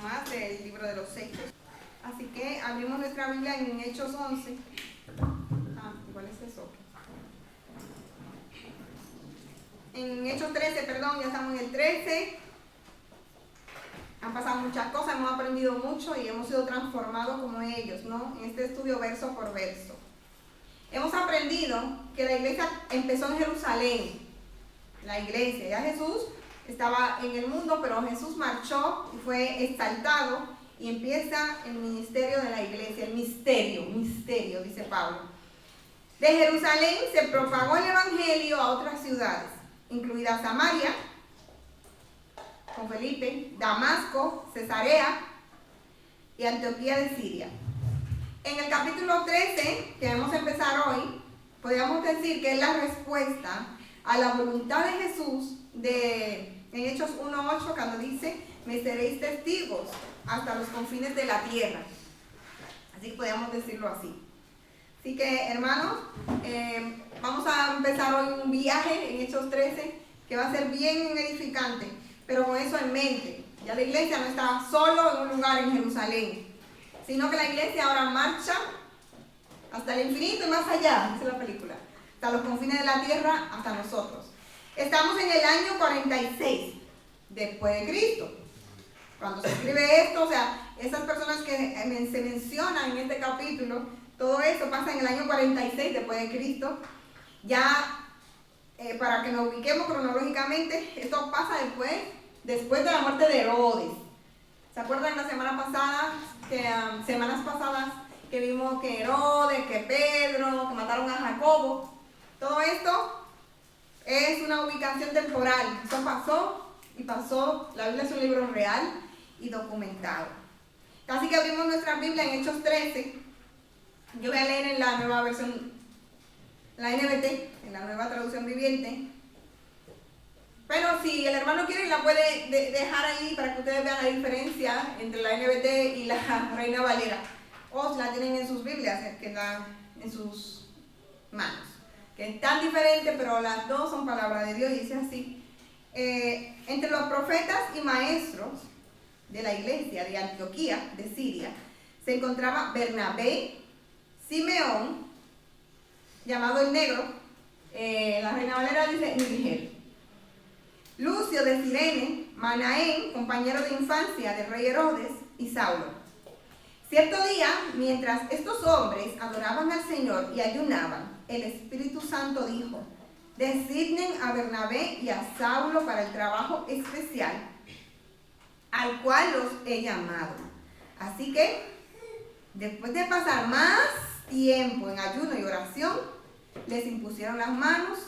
más del libro de los Hechos. Así que abrimos nuestra Biblia en Hechos 11. Igual es eso. En Hechos 13, perdón, ya estamos en el 13. Han pasado muchas cosas, hemos aprendido mucho y hemos sido transformados como ellos, ¿no? En este estudio verso por verso. Hemos aprendido que la iglesia empezó en Jerusalén. La iglesia, ya Jesús estaba en el mundo, pero Jesús marchó y fue exaltado y empieza el ministerio de la iglesia, el misterio, dice Pablo. De Jerusalén se propagó el evangelio a otras ciudades, incluida Samaria, con Felipe, Damasco, Cesarea y Antioquía de Siria. En el capítulo 13, que vamos a empezar hoy, podríamos decir que es la respuesta a la voluntad de Jesús en Hechos 1:8, cuando dice: me seréis testigos hasta los confines de la tierra. Así que podríamos decirlo así. Así que, hermanos, vamos a empezar hoy un viaje en Hechos 13 que va a ser bien edificante, pero con eso en mente. Ya la iglesia no está solo en un lugar en Jerusalén, sino que la iglesia ahora marcha hasta el infinito y más allá, dice la película, hasta los confines de la tierra, hasta nosotros. Estamos en el año 46 después de Cristo. Cuando se escribe esto, o sea, esas personas que se mencionan en este capítulo, todo eso pasa en el año 46 después de Cristo. Ya, para que nos ubiquemos cronológicamente, esto pasa después de la muerte de Herodes. ¿Se acuerdan la semanas pasadas que vimos que Herodes, que Pedro, que mataron a Jacobo? Todo esto es una ubicación temporal. Eso pasó y pasó. La Biblia es un libro real y documentado. Así que abrimos nuestra Biblia en Hechos 13. Yo voy a leer en la nueva versión, la NBT, en la nueva traducción viviente. Pero si el hermano quiere, la puede dejar ahí para que ustedes vean la diferencia entre la NBT y la Reina Valera. O si la tienen en sus Biblias, en sus manos. Que es tan diferente, pero las dos son palabra de Dios, y dice así: entre los profetas y maestros de la iglesia de Antioquía, de Siria, se encontraba Bernabé, Simeón, llamado el Negro, la Reina Valera dice Níger, Lucio de Cirene, Manaén, compañero de infancia del rey Herodes, y Saulo. Cierto día, mientras estos hombres adoraban al Señor y ayunaban, el Espíritu Santo dijo: designen a Bernabé y a Saulo para el trabajo especial al cual los he llamado. Así que, después de pasar más tiempo en ayuno y oración, les impusieron las manos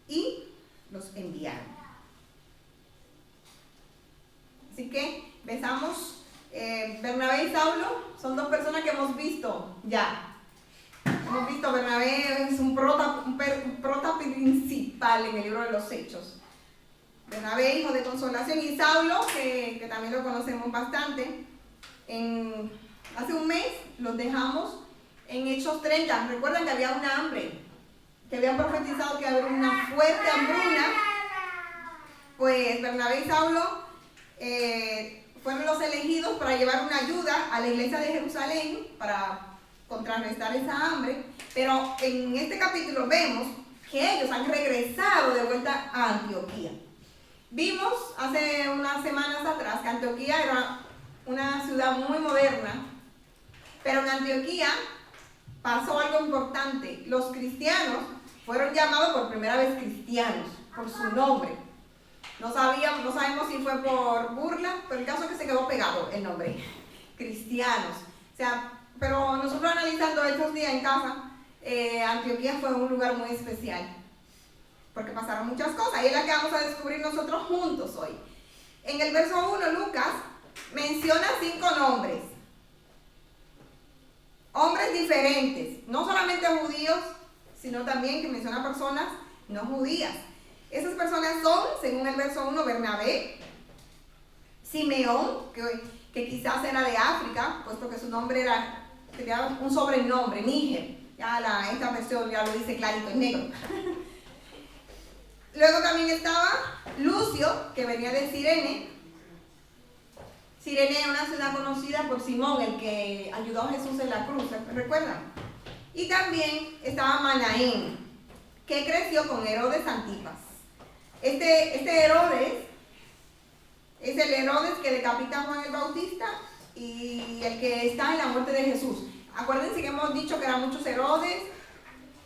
y los enviaron. Así que empezamos. Bernabé y Saulo son dos personas que hemos visto ya. Hemos visto, Bernabé es un prota principal en el libro de los Hechos. Bernabé, hijo de consolación, y Saulo, que también lo conocemos bastante. Hace un mes los dejamos en Hechos 30. Recuerdan que había una hambre, que habían profetizado que había una fuerte hambruna. Pues Bernabé y Saulo fueron los elegidos para llevar una ayuda a la iglesia de Jerusalén para contrarrestar esa hambre. Pero en este capítulo vemos que ellos han regresado de vuelta a Antioquía. Vimos hace unas semanas atrás que Antioquía era una ciudad muy moderna, pero en Antioquía pasó algo importante. Los cristianos fueron llamados por primera vez cristianos, por su nombre. No sabemos si fue por burla, pero el caso es que se quedó pegado el nombre, cristianos. O sea, pero nosotros analizando estos días en casa, Antioquía fue un lugar muy especial, porque pasaron muchas cosas, y es la que vamos a descubrir nosotros juntos hoy. En el verso 1, Lucas menciona 5 nombres, hombres diferentes, no solamente judíos, sino también que menciona personas no judías. Esas personas son, según el verso 1, Bernabé, Simeón, que quizás era de África, puesto que su nombre tenía un sobrenombre, Níger. Ya esta versión ya lo dice clarito en negro. Luego también estaba Lucio, que venía de Cirene, Cirenea, una ciudad conocida por Simón, el que ayudó a Jesús en la cruz, ¿recuerdan? Y también estaba Manaén, que creció con Herodes Antipas. Este Herodes es el Herodes que decapita a Juan el Bautista y el que está en la muerte de Jesús. Acuérdense que hemos dicho que eran muchos Herodes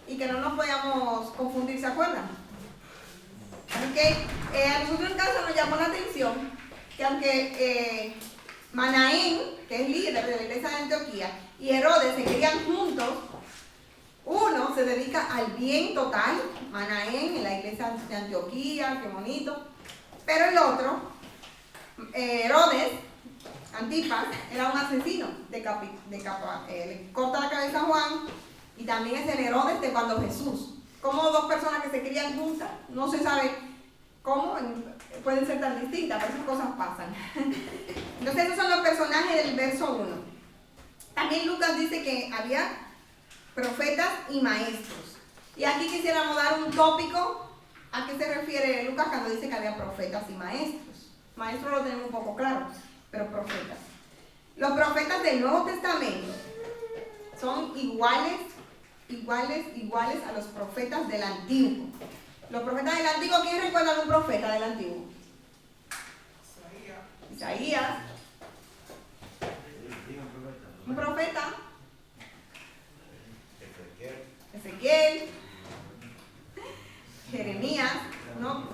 y que no nos podíamos confundir, ¿se acuerdan? Así que a nosotros en casa nos llamó la atención que aunque Manaén, que es líder de la iglesia de Antioquía, y Herodes se querían juntos, uno se dedica al bien total, Manaén en la iglesia de Antioquía, qué bonito, pero el otro, Herodes Antipas, era un asesino, le corta la cabeza a Juan, y también es el Herodes de cuando Jesús. Como dos personas que se crían juntas, no se sabe cómo, pueden ser tan distintas, pero esas cosas pasan. Entonces esos son los personajes del verso 1. También Lucas dice que había profetas y maestros. Y aquí quisiéramos dar un tópico. ¿A qué se refiere Lucas cuando dice que había profetas y maestros? Maestros lo tenemos un poco claro, pero profetas. Los profetas del Nuevo Testamento son iguales a los profetas del Antiguo. Los profetas del Antiguo, ¿quién recuerda a un profeta del Antiguo? Isaías. Un profeta. Ezequiel. Jeremías, ¿no?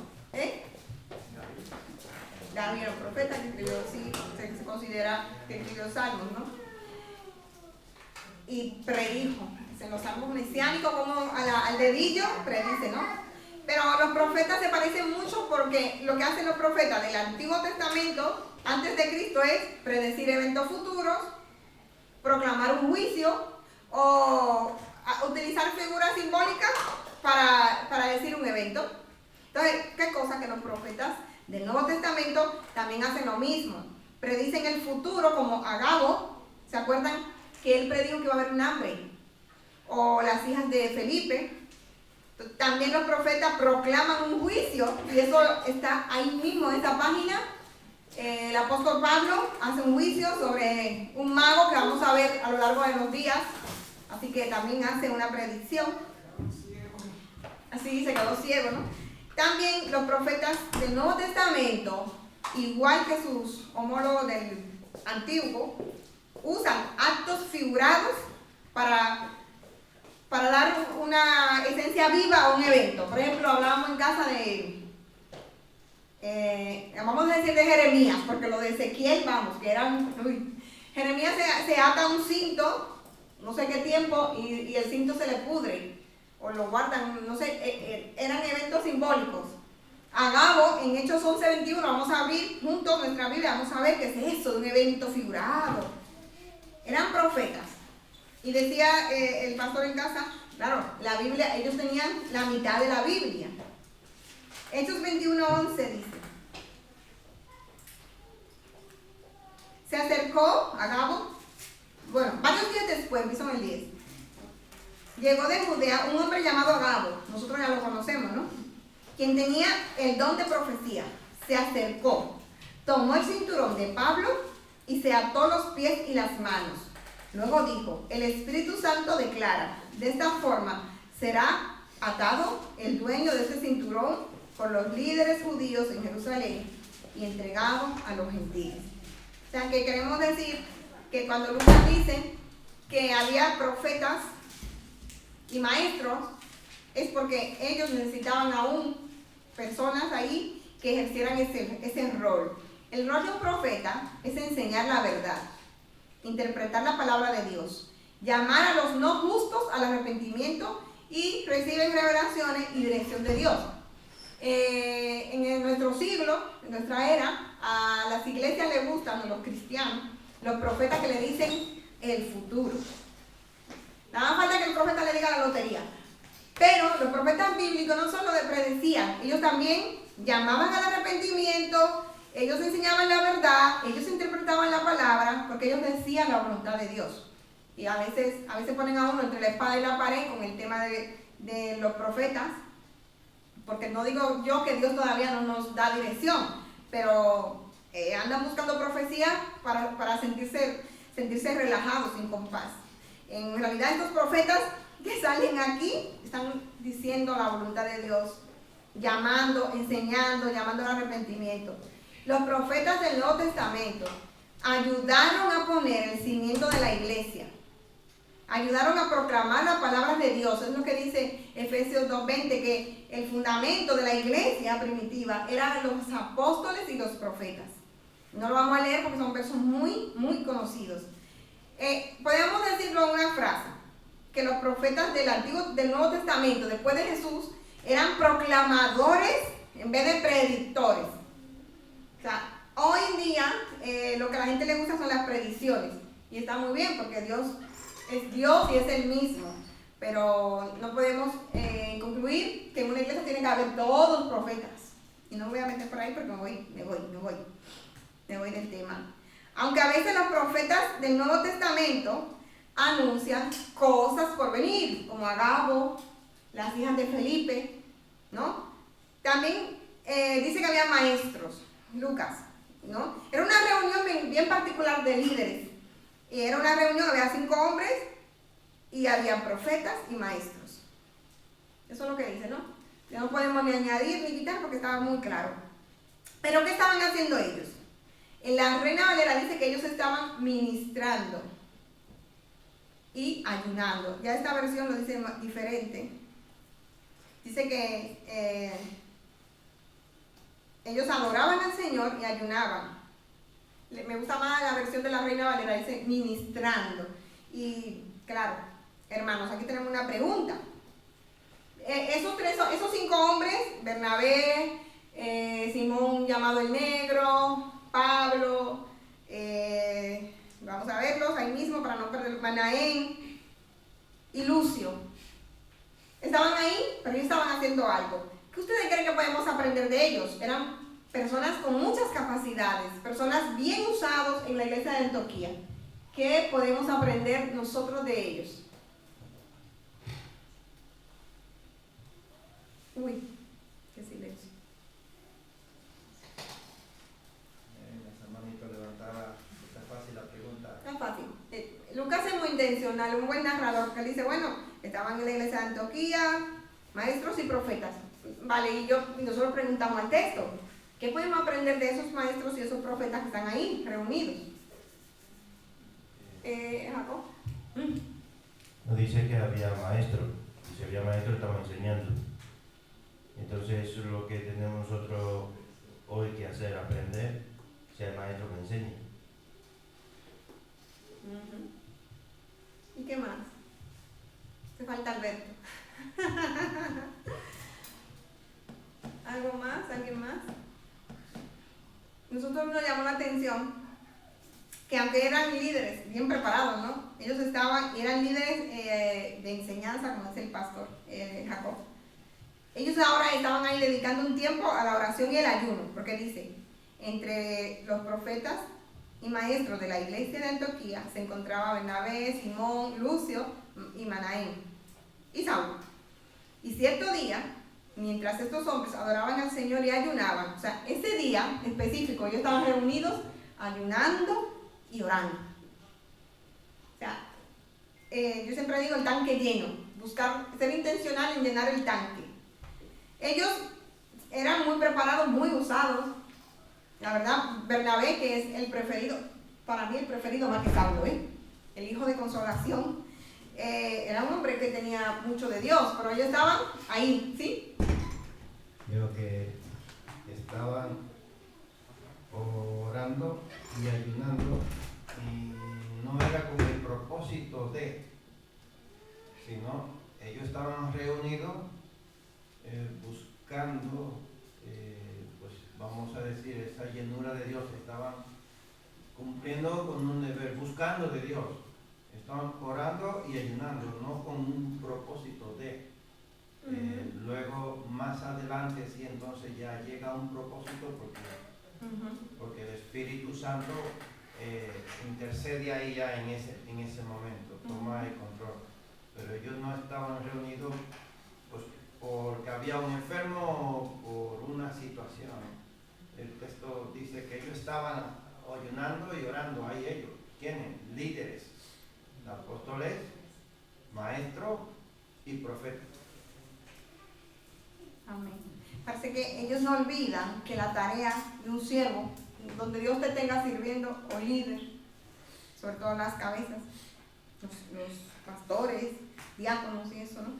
David era un profeta que escribió, sí, se considera que escribió salmos, ¿no? Y predijo. En los salmos mesiánicos, como al dedillo, predice, ¿no? Pero los profetas se parecen mucho porque lo que hacen los profetas del Antiguo Testamento, antes de Cristo, es predecir eventos futuros, proclamar un juicio o utilizar figuras simbólicas para decir un evento. Entonces, ¿qué cosa? Que los profetas del Nuevo Testamento también hacen lo mismo. Predicen el futuro, como Agabo. ¿Se acuerdan que él predijo que iba a haber un hambre? O las hijas de Felipe. También los profetas proclaman un juicio, y eso está ahí mismo en esta página. El apóstol Pablo hace un juicio sobre un mago que vamos a ver a lo largo de los días, así que también hace una predicción. Así se quedó ciego, ¿no? También los profetas del Nuevo Testamento, igual que sus homólogos del Antiguo, usan actos figurados para dar una esencia viva a un evento. Por ejemplo, hablábamos en casa vamos a decir de Jeremías, porque lo de Ezequiel, vamos, que eran, Jeremías se ata un cinto, no sé qué tiempo, y el cinto se le pudre, o lo guardan, no sé, eran eventos simbólicos. Agabo, en Hechos 11:21, vamos a abrir juntos nuestra Biblia, vamos a ver qué es eso de un evento figurado. Eran profetas. Y decía el pastor en casa, claro, la Biblia, ellos tenían la mitad de la Biblia. Hechos 21:11 dice: se acercó Agabo, bueno, varios días después, hizo el 10. Llegó de Judea un hombre llamado Agabo, nosotros ya lo conocemos, ¿no? Quien tenía el don de profecía. Se acercó, tomó el cinturón de Pablo y se ató los pies y las manos. Luego dijo: el Espíritu Santo declara, de esta forma será atado el dueño de este cinturón por los líderes judíos en Jerusalén y entregado a los gentiles. O sea, que queremos decir que cuando Lucas dice que había profetas y maestros, es porque ellos necesitaban aún personas ahí que ejercieran ese rol. El rol de un profeta es enseñar la verdad, interpretar la palabra de Dios, llamar a los no justos al arrepentimiento y reciben revelaciones y dirección de Dios. En nuestro siglo, en nuestra era, a las iglesias les gustan, a los cristianos, los profetas que le dicen el futuro. Nada más falta que el profeta le diga la lotería. Pero los profetas bíblicos no solo predecían, ellos también llamaban al arrepentimiento, ellos enseñaban la verdad, ellos interpretaban la palabra, porque ellos decían la voluntad de Dios. Y a veces ponen a uno entre la espada y la pared con el tema de los profetas, porque no digo yo que Dios todavía no nos da dirección, pero andan buscando profecía para sentirse relajados, sin compás. En realidad estos profetas que salen aquí están diciendo la voluntad de Dios, llamando, enseñando, llamando al arrepentimiento. Los profetas del Nuevo Testamento ayudaron a poner el cimiento de la iglesia, ayudaron a proclamar las palabras de Dios. Es lo que dice Efesios 2:20, que el fundamento de la iglesia primitiva eran los apóstoles y los profetas. No lo vamos a leer porque son versos muy, muy conocidos. Podemos decirlo en una frase, que los profetas del Nuevo Testamento, después de Jesús, eran proclamadores en vez de predictores. O sea, hoy en día lo que a la gente le gusta son las predicciones. Y está muy bien porque Dios es Dios y es el mismo. Pero no podemos concluir que en una iglesia tienen que haber todos profetas. Y no me voy a meter por ahí porque me voy del tema. Aunque a veces los profetas del Nuevo Testamento anuncian cosas por venir, como Agabo, las hijas de Felipe, ¿no? También dice que había maestros, Lucas, ¿no? Era una reunión bien particular de líderes. Y era una reunión, había 5 hombres y había profetas y maestros. Eso es lo que dice, ¿no? Ya no podemos ni añadir ni quitar porque estaba muy claro. Pero ¿qué estaban haciendo ellos? En la Reina Valera dice que ellos estaban ministrando y ayunando. Ya esta versión lo dice diferente. Dice que ellos adoraban al Señor y ayunaban. Me gusta más la versión de la Reina Valera, dice ministrando. Y claro, hermanos, aquí tenemos una pregunta. Esos 5 hombres, Bernabé, Simón llamado el Negro, Pablo, vamos a verlos ahí mismo para no perder, Manaén y Lucio. Estaban ahí, pero ellos estaban haciendo algo. ¿Qué ustedes creen que podemos aprender de ellos? Eran personas con muchas capacidades, personas bien usados en la iglesia de Antioquía. ¿Qué podemos aprender nosotros de ellos? Uy, qué silencio. Esa manito levantada, está fácil la pregunta. Está fácil. Lucas es muy intencional, un buen narrador, que él dice, bueno, estaban en la iglesia de Antioquía, maestros y profetas. Vale, y nosotros preguntamos al texto, ¿qué podemos aprender de esos maestros y esos profetas que están ahí, reunidos? Jacob. No dice que había maestro, si había maestro estaba enseñando. Entonces eso es lo que tenemos nosotros hoy que hacer, aprender, que sea el maestro que enseñe. ¿Y qué más? Te falta Alberto. ¿Algo más? ¿Alguien más? Nosotros nos llamó la atención que aunque eran líderes bien preparados, ¿no? Ellos eran líderes de enseñanza, como dice el pastor Jacob. Ellos ahora estaban ahí dedicando un tiempo a la oración y el ayuno, porque dice, entre los profetas y maestros de la iglesia de Antioquía se encontraba Bernabé, Simón, Lucio y Manaén y Saulo. Y cierto día, mientras estos hombres adoraban al Señor y ayunaban, o sea, ese día específico, ellos estaban reunidos ayunando y orando. O sea, yo siempre digo el tanque lleno, ser intencional en llenar el tanque. Ellos eran muy preparados, muy usados. La verdad, Bernabé, que es el preferido, para mí el preferido más que Saulo, el hijo de consolación, era un hombre que tenía mucho de Dios, pero ellos estaban ahí, ¿sí? Creo que estaban orando y ayunando y no era con el propósito de, sino ellos estaban reunidos buscando, pues vamos a decir, esa llenura de Dios, estaban cumpliendo con un deber, buscando de Dios, estaban orando y ayunando, no con un propósito de. Luego, más adelante, sí, entonces ya llega un propósito porque el Espíritu Santo intercede ahí ya en ese momento, toma el control. Pero ellos no estaban reunidos pues, porque había un enfermo o por una situación. El texto dice que ellos estaban profeta. Amén. Parece que ellos no olvidan que la tarea de un siervo, donde Dios te tenga sirviendo o líder, sobre todo las cabezas, los pastores, diáconos y eso, ¿no?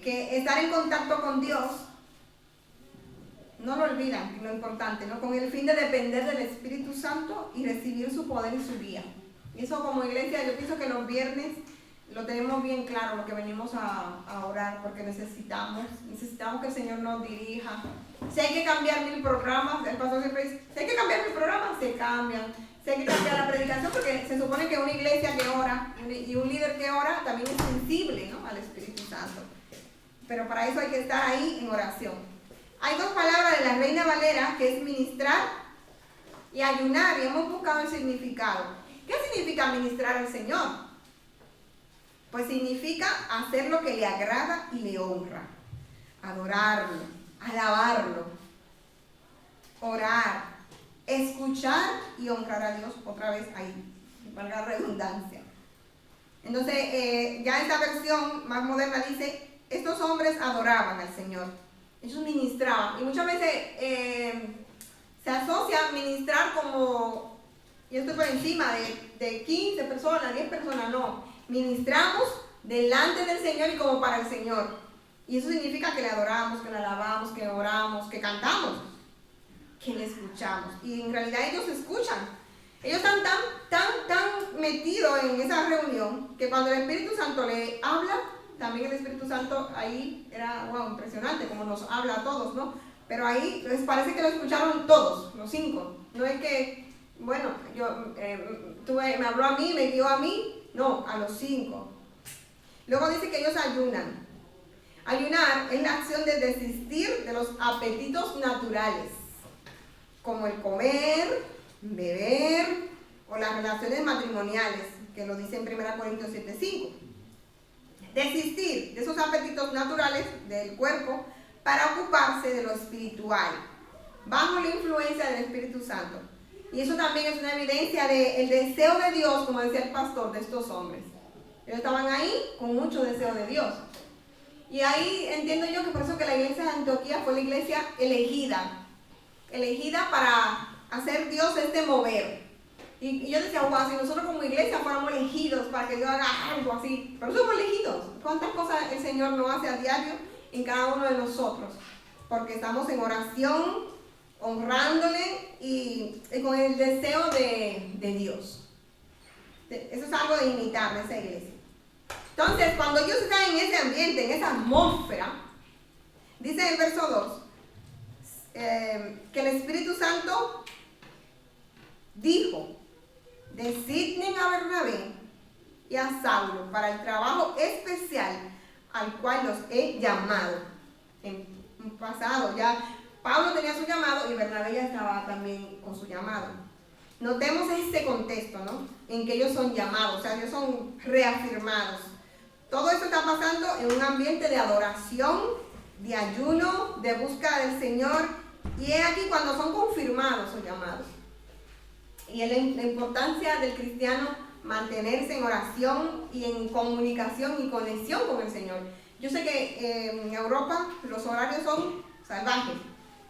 Que estar en contacto con Dios, no lo olvidan, lo importante, ¿no? Con el fin de depender del Espíritu Santo y recibir su poder y su guía. Y eso como iglesia, yo pienso que los viernes lo tenemos bien claro, lo que venimos a orar, porque necesitamos que el Señor nos dirija. Si hay que cambiar 1000 programas, el pastor siempre dice, si hay que cambiar 1000 programas, se cambian. Si hay que cambiar la predicación, porque se supone que una iglesia que ora y un líder que ora también es sensible, ¿no?, al Espíritu Santo. Pero para eso hay que estar ahí en oración. Hay 2 palabras de la Reina Valera, que es ministrar y ayunar, y hemos buscado el significado. ¿Qué significa ministrar al Señor? Pues significa hacer lo que le agrada y le honra, adorarlo, alabarlo, orar, escuchar y honrar a Dios, otra vez ahí, valga la redundancia. Entonces, ya esta versión más moderna dice, estos hombres adoraban al Señor, ellos ministraban, y muchas veces se asocia ministrar como, yo estoy por encima de 15 personas, 10 personas, no. Ministramos delante del Señor y como para el Señor. Y eso significa que le adoramos, que le alabamos, que oramos, que cantamos, que le escuchamos. Y en realidad ellos escuchan. Ellos están tan metidos en esa reunión que cuando el Espíritu Santo le habla, también el Espíritu Santo ahí era, wow, impresionante como nos habla a todos, ¿no? Pero ahí les parece que lo escucharon todos, los 5. No es que, bueno, me habló a mí, me guió a mí. No, a los 5. Luego dice que ellos ayunan. Ayunar es la acción de desistir de los apetitos naturales, como el comer, beber o las relaciones matrimoniales, que lo dice en 1 Corintios 7:5. Desistir de esos apetitos naturales del cuerpo para ocuparse de lo espiritual, bajo la influencia del Espíritu Santo. Y eso también es una evidencia del deseo de Dios, como decía el pastor, de estos hombres. Ellos estaban ahí con mucho deseo de Dios. Y ahí entiendo yo que por eso que la iglesia de Antioquía fue la iglesia elegida para hacer Dios este mover. Y yo decía, wow, si nosotros como iglesia fuéramos elegidos para que Dios haga algo así, pero somos elegidos. ¿Cuántas cosas el Señor nos hace a diario en cada uno de nosotros? Porque estamos en oración, honrándole y con el deseo de Dios. Eso es algo de imitar de esa iglesia. Entonces, cuando ellos están en ese ambiente, en esa atmósfera, dice en el verso 2, que el Espíritu Santo dijo, designen a Bernabé y a Saulo para el trabajo especial al cual los he llamado. En un pasado ya Pablo tenía su llamado y Bernabé ya estaba también con su llamado. Notemos este contexto, ¿no?, en que ellos son llamados, o sea, ellos son reafirmados. Todo esto está pasando en un ambiente de adoración, de ayuno, de búsqueda del Señor, y es aquí cuando son confirmados o llamados. Y es la importancia del cristiano mantenerse en oración y en comunicación y conexión con el Señor. Yo sé que en Europa los horarios son salvajes.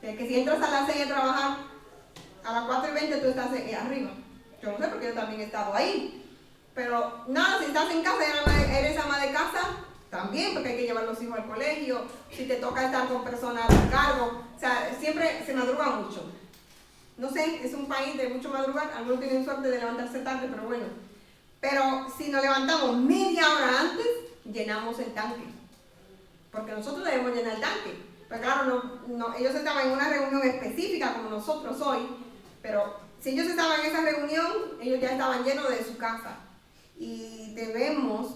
Que si entras a las 6 a trabajar, a las 4:20 tú estás arriba. Yo no sé porque yo también he estado ahí. Pero nada, si estás en casa y eres ama de casa, también, porque hay que llevar los hijos al colegio. Si te toca estar con personas a cargo, o sea, siempre se madruga mucho. No sé, es un país de mucho madrugar. Algunos tienen suerte de levantarse tarde, pero bueno. Pero si nos levantamos media hora antes, llenamos el tanque. Porque nosotros debemos llenar el tanque. Pues claro, ellos estaban en una reunión específica como nosotros hoy, pero si ellos estaban en esa reunión, ellos ya estaban llenos de su casa. Y debemos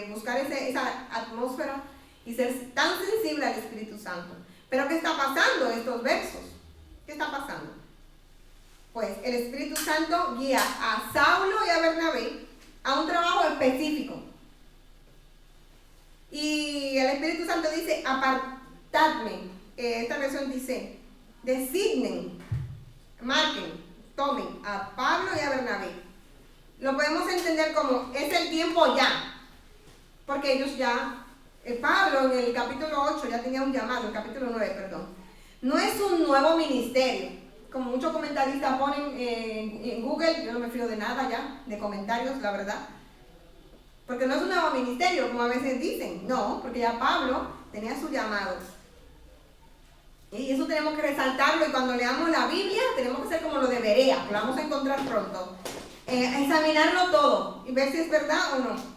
buscar esa atmósfera y ser tan sensible al Espíritu Santo. Pero ¿qué está pasando en estos versos? ¿Qué está pasando? Pues el Espíritu Santo guía a Saulo y a Bernabé a un trabajo específico. Y el Espíritu Santo dice, apartadme. Esta versión dice, designen, marquen, tomen a Pablo y a Bernabé. Lo podemos entender como, es el tiempo ya. Porque ellos ya Pablo en el capítulo 8 ya tenía un llamado, el capítulo 9, perdón. No es un nuevo ministerio, como muchos comentaristas ponen en Google. Yo no me fío de nada ya, de comentarios, la verdad. Porque no es un nuevo ministerio, como a veces dicen. No, porque ya Pablo tenía su llamado. Y eso tenemos que resaltarlo, y cuando leamos la Biblia tenemos que ser como lo de Berea, que lo vamos a encontrar pronto. Examinarlo todo y ver si es verdad o no.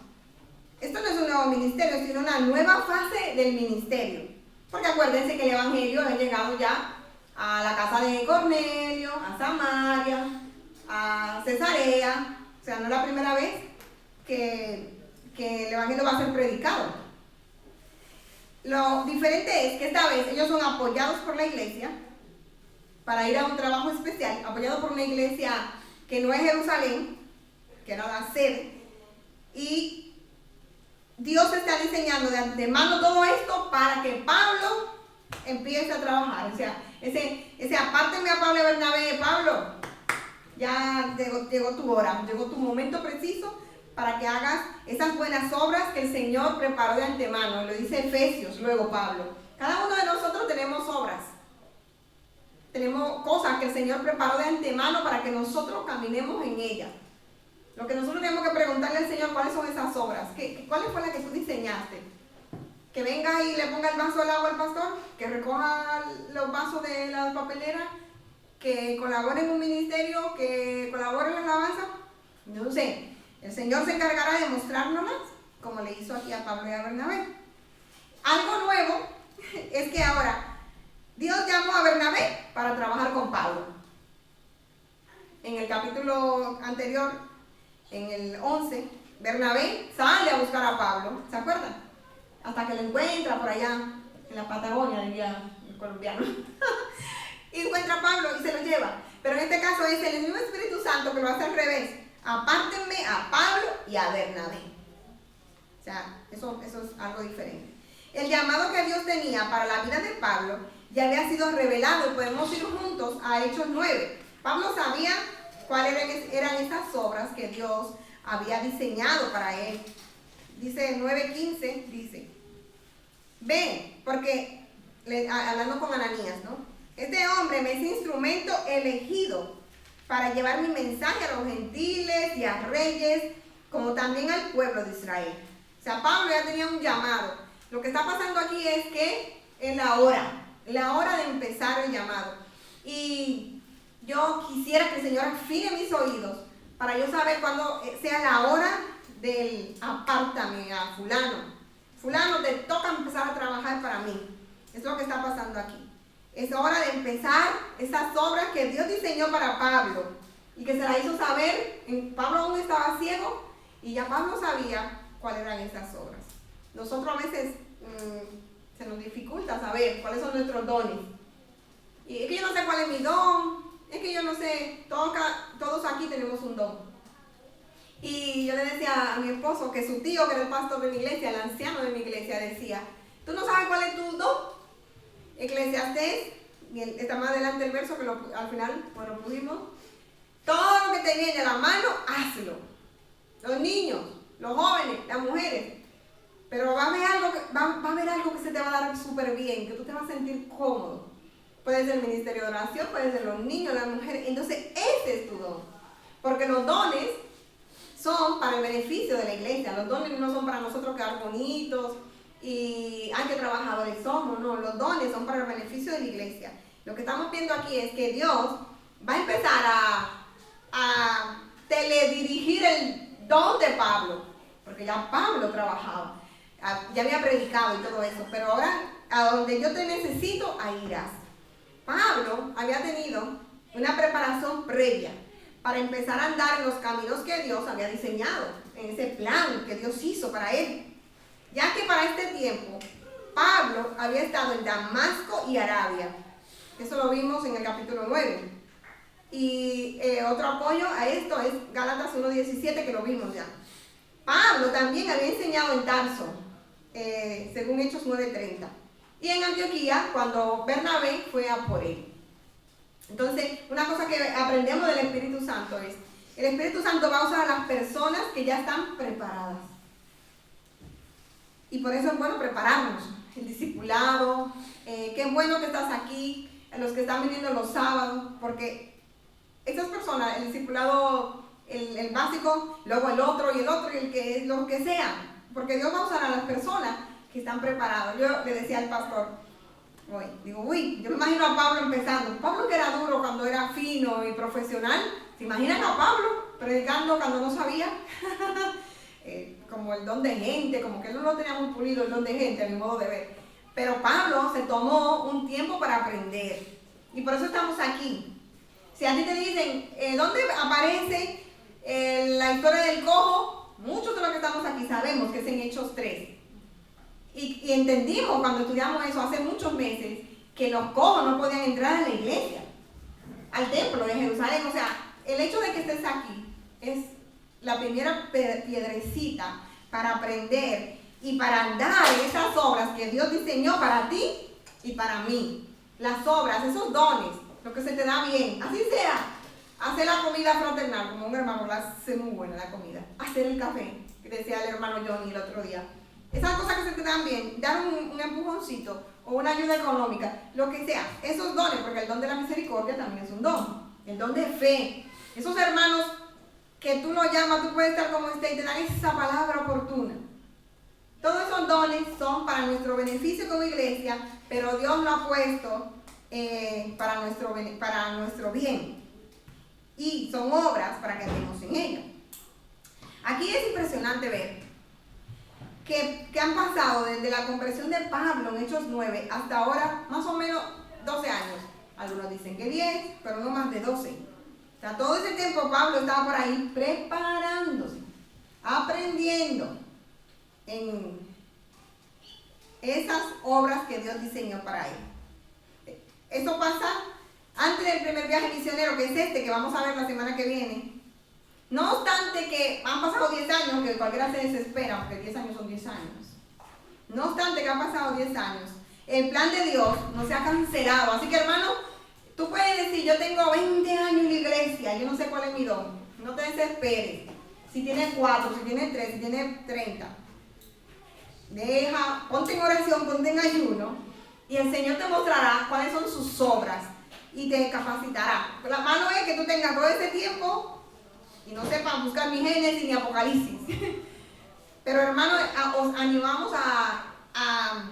Esto no es un nuevo ministerio, sino una nueva fase del ministerio. Porque acuérdense que el Evangelio ha llegado ya a la casa de Cornelio, a Samaria, a Cesarea. O sea, no es la primera vez que el Evangelio va a ser predicado. Lo diferente es que esta vez ellos son apoyados por la iglesia para ir a un trabajo especial, apoyados por una iglesia que no es Jerusalén, que era la sede, y Dios está diseñando de antemano todo esto para que Pablo empiece a trabajar. O sea, ese apártenme a Pablo y Bernabé. Pablo, ya llegó tu hora, llegó tu momento preciso para que hagas esas buenas obras que el Señor preparó de antemano. Lo dice Efesios, luego Pablo. Cada uno de nosotros tenemos obras. Tenemos cosas que el Señor preparó de antemano para que nosotros caminemos en ellas. Lo que nosotros tenemos que preguntarle al Señor, ¿cuáles son esas obras? ¿Cuál fue la que tú diseñaste? Que venga y le ponga el vaso del agua al pastor, que recoja los vasos de la papelera, que colabore en un ministerio, que colabore en la alabanza. No sé. El Señor se encargará de mostrárnoslas, como le hizo aquí a Pablo y a Bernabé. Algo nuevo es que ahora Dios llamó a Bernabé para trabajar con Pablo. En el capítulo anterior, en el 11, Bernabé sale a buscar a Pablo, ¿se acuerdan? Hasta que lo encuentra por allá, en la Patagonia, diría el colombiano. Y encuentra a Pablo y se lo lleva. Pero en este caso es el mismo Espíritu Santo que lo hace al revés. Apártenme a Pablo y a Bernabé. O sea, eso es algo diferente. El llamado que Dios tenía para la vida de Pablo ya había sido revelado, y podemos ir juntos a Hechos 9. Pablo sabía cuáles eran esas obras que Dios había diseñado para él. Dice 9:15, dice: ven, porque, hablando con Ananías, ¿no? Este hombre me es instrumento elegido para llevar mi mensaje a los gentiles y a reyes, como también al pueblo de Israel. O sea, Pablo ya tenía un llamado. Lo que está pasando aquí es que es la hora de empezar el llamado. Y yo quisiera que el Señor afine mis oídos para yo saber cuándo sea la hora del apártame a fulano. Fulano, te toca empezar a trabajar para mí. Es lo que está pasando aquí. Es hora de empezar esas obras que Dios diseñó para Pablo y que se la hizo saber. Pablo aún estaba ciego y ya Pablo sabía cuáles eran esas obras. Nosotros a veces se nos dificulta saber cuáles son nuestros dones. Y es que yo no sé cuál es mi don, es que yo no sé, todos aquí tenemos un don. Y yo le decía a mi esposo que su tío, que era el pastor de mi iglesia, el anciano de mi iglesia, decía: ¿tú no sabes cuál es tu don? Eclesiastés, está más adelante el verso que al final, bueno, pusimos. Todo lo que te viene a la mano, hazlo. Los niños, los jóvenes, las mujeres. Pero va a haber algo que se te va a dar súper bien, que tú te vas a sentir cómodo. Puede ser el ministerio de oración, puede ser los niños, las mujeres. Entonces, ese es tu don. Porque los dones son para el beneficio de la iglesia. Los dones no son para nosotros quedar bonitos y ay, qué trabajadores somos. No, los dones son para el beneficio de la iglesia. Lo que estamos viendo aquí es que Dios va a empezar a teledirigir el don de Pablo, porque ya Pablo trabajaba, ya había predicado y todo eso, pero ahora a donde yo te necesito, ahí irás. Pablo había tenido una preparación previa para empezar a andar en los caminos que Dios había diseñado, en ese plan que Dios hizo para él. Ya que para este tiempo, Pablo había estado en Damasco y Arabia. Eso lo vimos en el capítulo 9. Y otro apoyo a esto es Gálatas 1:17, que lo vimos ya. Pablo también había enseñado en Tarso, según Hechos 9:30. Y en Antioquía, cuando Bernabé fue a por él. Entonces, una cosa que aprendemos del Espíritu Santo es: el Espíritu Santo va a usar a las personas que ya están preparadas. Y por eso es bueno prepararnos, el discipulado, qué bueno que estás aquí, los que están viniendo los sábados, porque estas personas, el discipulado, el básico, luego el otro y el que lo que sea, porque Dios va a usar a las personas que están preparados. Yo le decía al pastor hoy, digo, yo me imagino a Pablo empezando. Pablo, que era duro cuando era fino y profesional, ¿se imaginan a Pablo predicando cuando no sabía? Como el don de gente, como que él no lo tenía muy pulido, el don de gente, a mi modo de ver. Pero Pablo se tomó un tiempo para aprender, y por eso estamos aquí. Si a ti te dicen, ¿dónde aparece la historia del cojo? Muchos de los que estamos aquí sabemos que es en Hechos 3. Y entendimos cuando estudiamos eso hace muchos meses, que los cojos no podían entrar a la iglesia, al templo de Jerusalén. O sea, el hecho de que estés aquí es la primera piedrecita para aprender y para andar en esas obras que Dios diseñó para ti y para mí. Las obras, esos dones, lo que se te da bien, así sea. Hacer la comida fraternal, como un hermano, la hace muy buena la comida. Hacer el café, que decía el hermano Johnny el otro día. Esas cosas que se te dan bien, dar un empujoncito o una ayuda económica, lo que sea. Esos dones, porque el don de la misericordia también es un don. El don de fe. Esos hermanos que tú lo llamas, tú puedes estar como esté y te dan esa palabra oportuna. Todos esos dones son para nuestro beneficio como iglesia, pero Dios lo ha puesto para nuestro bien. Y son obras para que estemos en ello. Aquí es impresionante ver que han pasado desde la conversión de Pablo en Hechos 9 hasta ahora más o menos 12 años. Algunos dicen que 10, pero no más de 12. O sea, todo ese tiempo Pablo estaba por ahí preparándose, aprendiendo en esas obras que Dios diseñó para él. Eso pasa antes del primer viaje misionero, que es este, que vamos a ver la semana que viene. No obstante que han pasado 10 años, que cualquiera se desespera, porque 10 años son 10 años. No obstante que han pasado 10 años, el plan de Dios no se ha cancelado. Así que, hermano, tú puedes decir, yo tengo 20 años en la iglesia, yo no sé cuál es mi don. No te desesperes. Si tienes 4, si tienes 3, si tienes 30. Ponte en oración, ponte en ayuno, y el Señor te mostrará cuáles son sus obras y te capacitará. La mano es que tú tengas todo ese tiempo y no sepas buscar ni Génesis ni Apocalipsis. Pero, hermano, os animamos a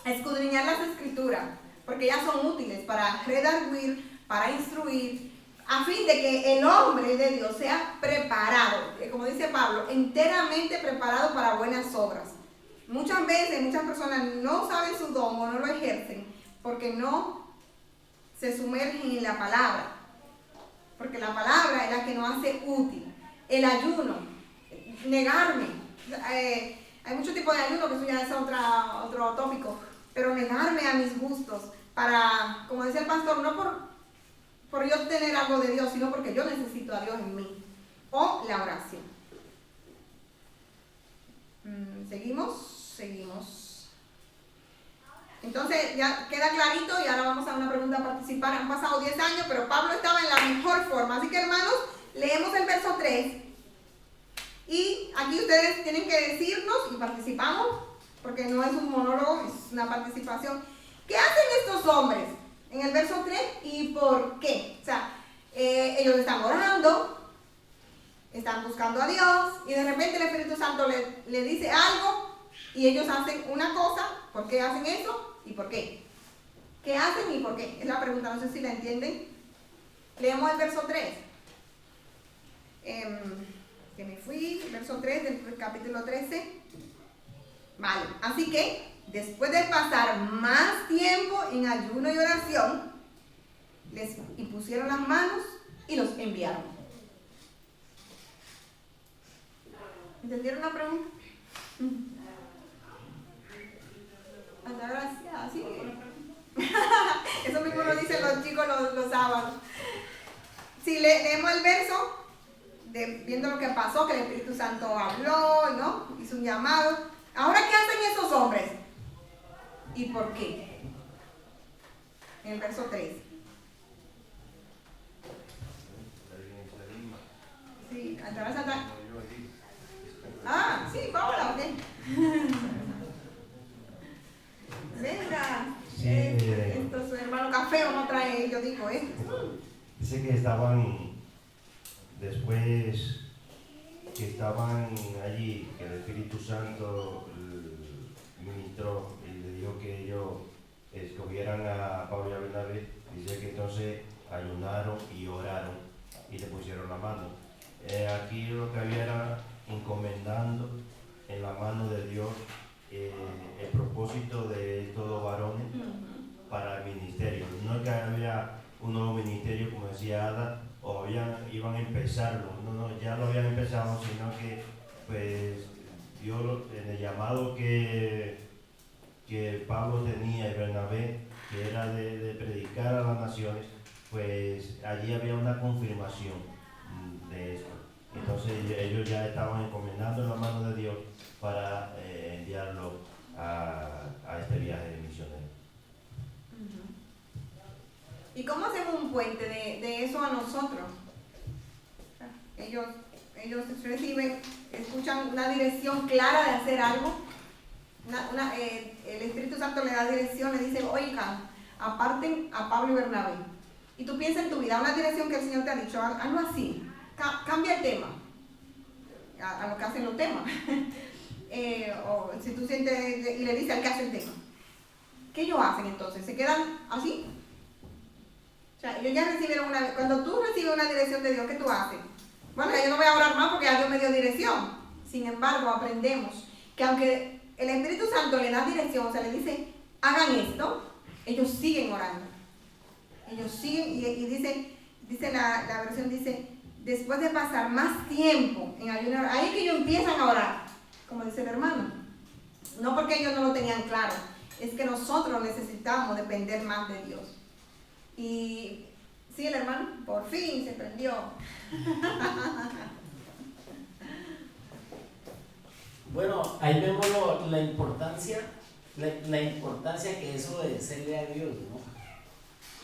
escudriñar las Escrituras, porque ellas son útiles para redarguir, para instruir, a fin de que el hombre de Dios sea preparado, como dice Pablo, enteramente preparado para buenas obras. Muchas veces, muchas personas no saben su don o no lo ejercen porque no se sumergen en la palabra. Porque la palabra es la que nos hace útil. El ayuno, negarme. Hay muchos tipos de ayuno, que eso ya es otro tópico. Pero negarme a mis gustos para, como decía el pastor, no por yo tener algo de Dios, sino porque yo necesito a Dios en mí. O la oración. Seguimos. Entonces ya queda clarito y ahora vamos a una pregunta a participar. Han pasado 10 años, pero Pablo estaba en la mejor forma. Así que, hermanos, leemos el verso 3. Y aquí ustedes tienen que decirnos y participamos, porque no es un monólogo, es una participación. ¿Qué hacen estos hombres en el verso 3 y por qué? O sea, ellos están orando, están buscando a Dios y de repente el Espíritu Santo le dice algo y ellos hacen una cosa. ¿Por qué hacen eso? ¿Y por qué? ¿Qué hacen y por qué? Es la pregunta, no sé si la entienden. Leemos el verso 3. Que me fui, el verso 3 del capítulo 13. Vale, así que después de pasar más tiempo en ayuno y oración, les impusieron las manos y los enviaron. ¿Entendieron la pregunta? Gracias, así. Eso mismo lo dicen los chicos los sábados. Si leemos el verso, viendo lo que pasó, que el Espíritu Santo habló, ¿no? Hizo un llamado. Ahora, ¿qué hacen esos hombres? ¿Y por qué? En el verso 3. Sí, atrás. Ah, sí, Paola, ok. Venga. Sí, Esto es hermano café o no trae, yo digo, dice que estaban, después que estaban allí, que el Espíritu Santo ministró y le dijo que ellos escogieran a Pablo y a Bernabé, dice que entonces ayunaron y oraron y le pusieron la mano. Aquí lo que había era encomendando en la mano de Dios el propósito de estos dos varones para el ministerio. No es que había un nuevo ministerio, como decía Ada, o iban a empezarlo, no, ya lo habían empezado, sino que pues Dios en el llamado que Pablo tenía y Bernabé, que era de predicar a las naciones, pues allí había una confirmación de esto. Entonces ellos ya estaban encomendando en la mano de Dios para enviarlo a este viaje de misionero. ¿Y cómo hacemos un puente de eso a nosotros? Ellos reciben, escuchan una dirección clara de hacer algo. El Espíritu Santo le da dirección, le dice, oigan, aparten a Pablo y Bernabé. Y tú piensas en tu vida, una dirección que el Señor te ha dicho, hazlo así, cambia el tema, a lo que hacen los temas. O si tú sientes y le dices al que hace el tema, ¿qué ellos hacen entonces? ¿Se quedan así? O sea, ellos ya recibieron cuando tú recibes una dirección de Dios, ¿qué tú haces? Bueno, yo no voy a orar más porque ya Dios me dio dirección. Sin embargo, aprendemos que aunque el Espíritu Santo le da dirección, o sea, le dice, hagan esto, ellos siguen orando. Ellos siguen, y dice la versión, dice, después de pasar más tiempo en ayunar, ahí es que ellos empiezan a orar, como dice el hermano. No porque ellos no lo tenían claro, es que nosotros necesitamos depender más de Dios. Y sí, el hermano, por fin se prendió. Bueno, ahí vemos la importancia que eso de serle a Dios, ¿no?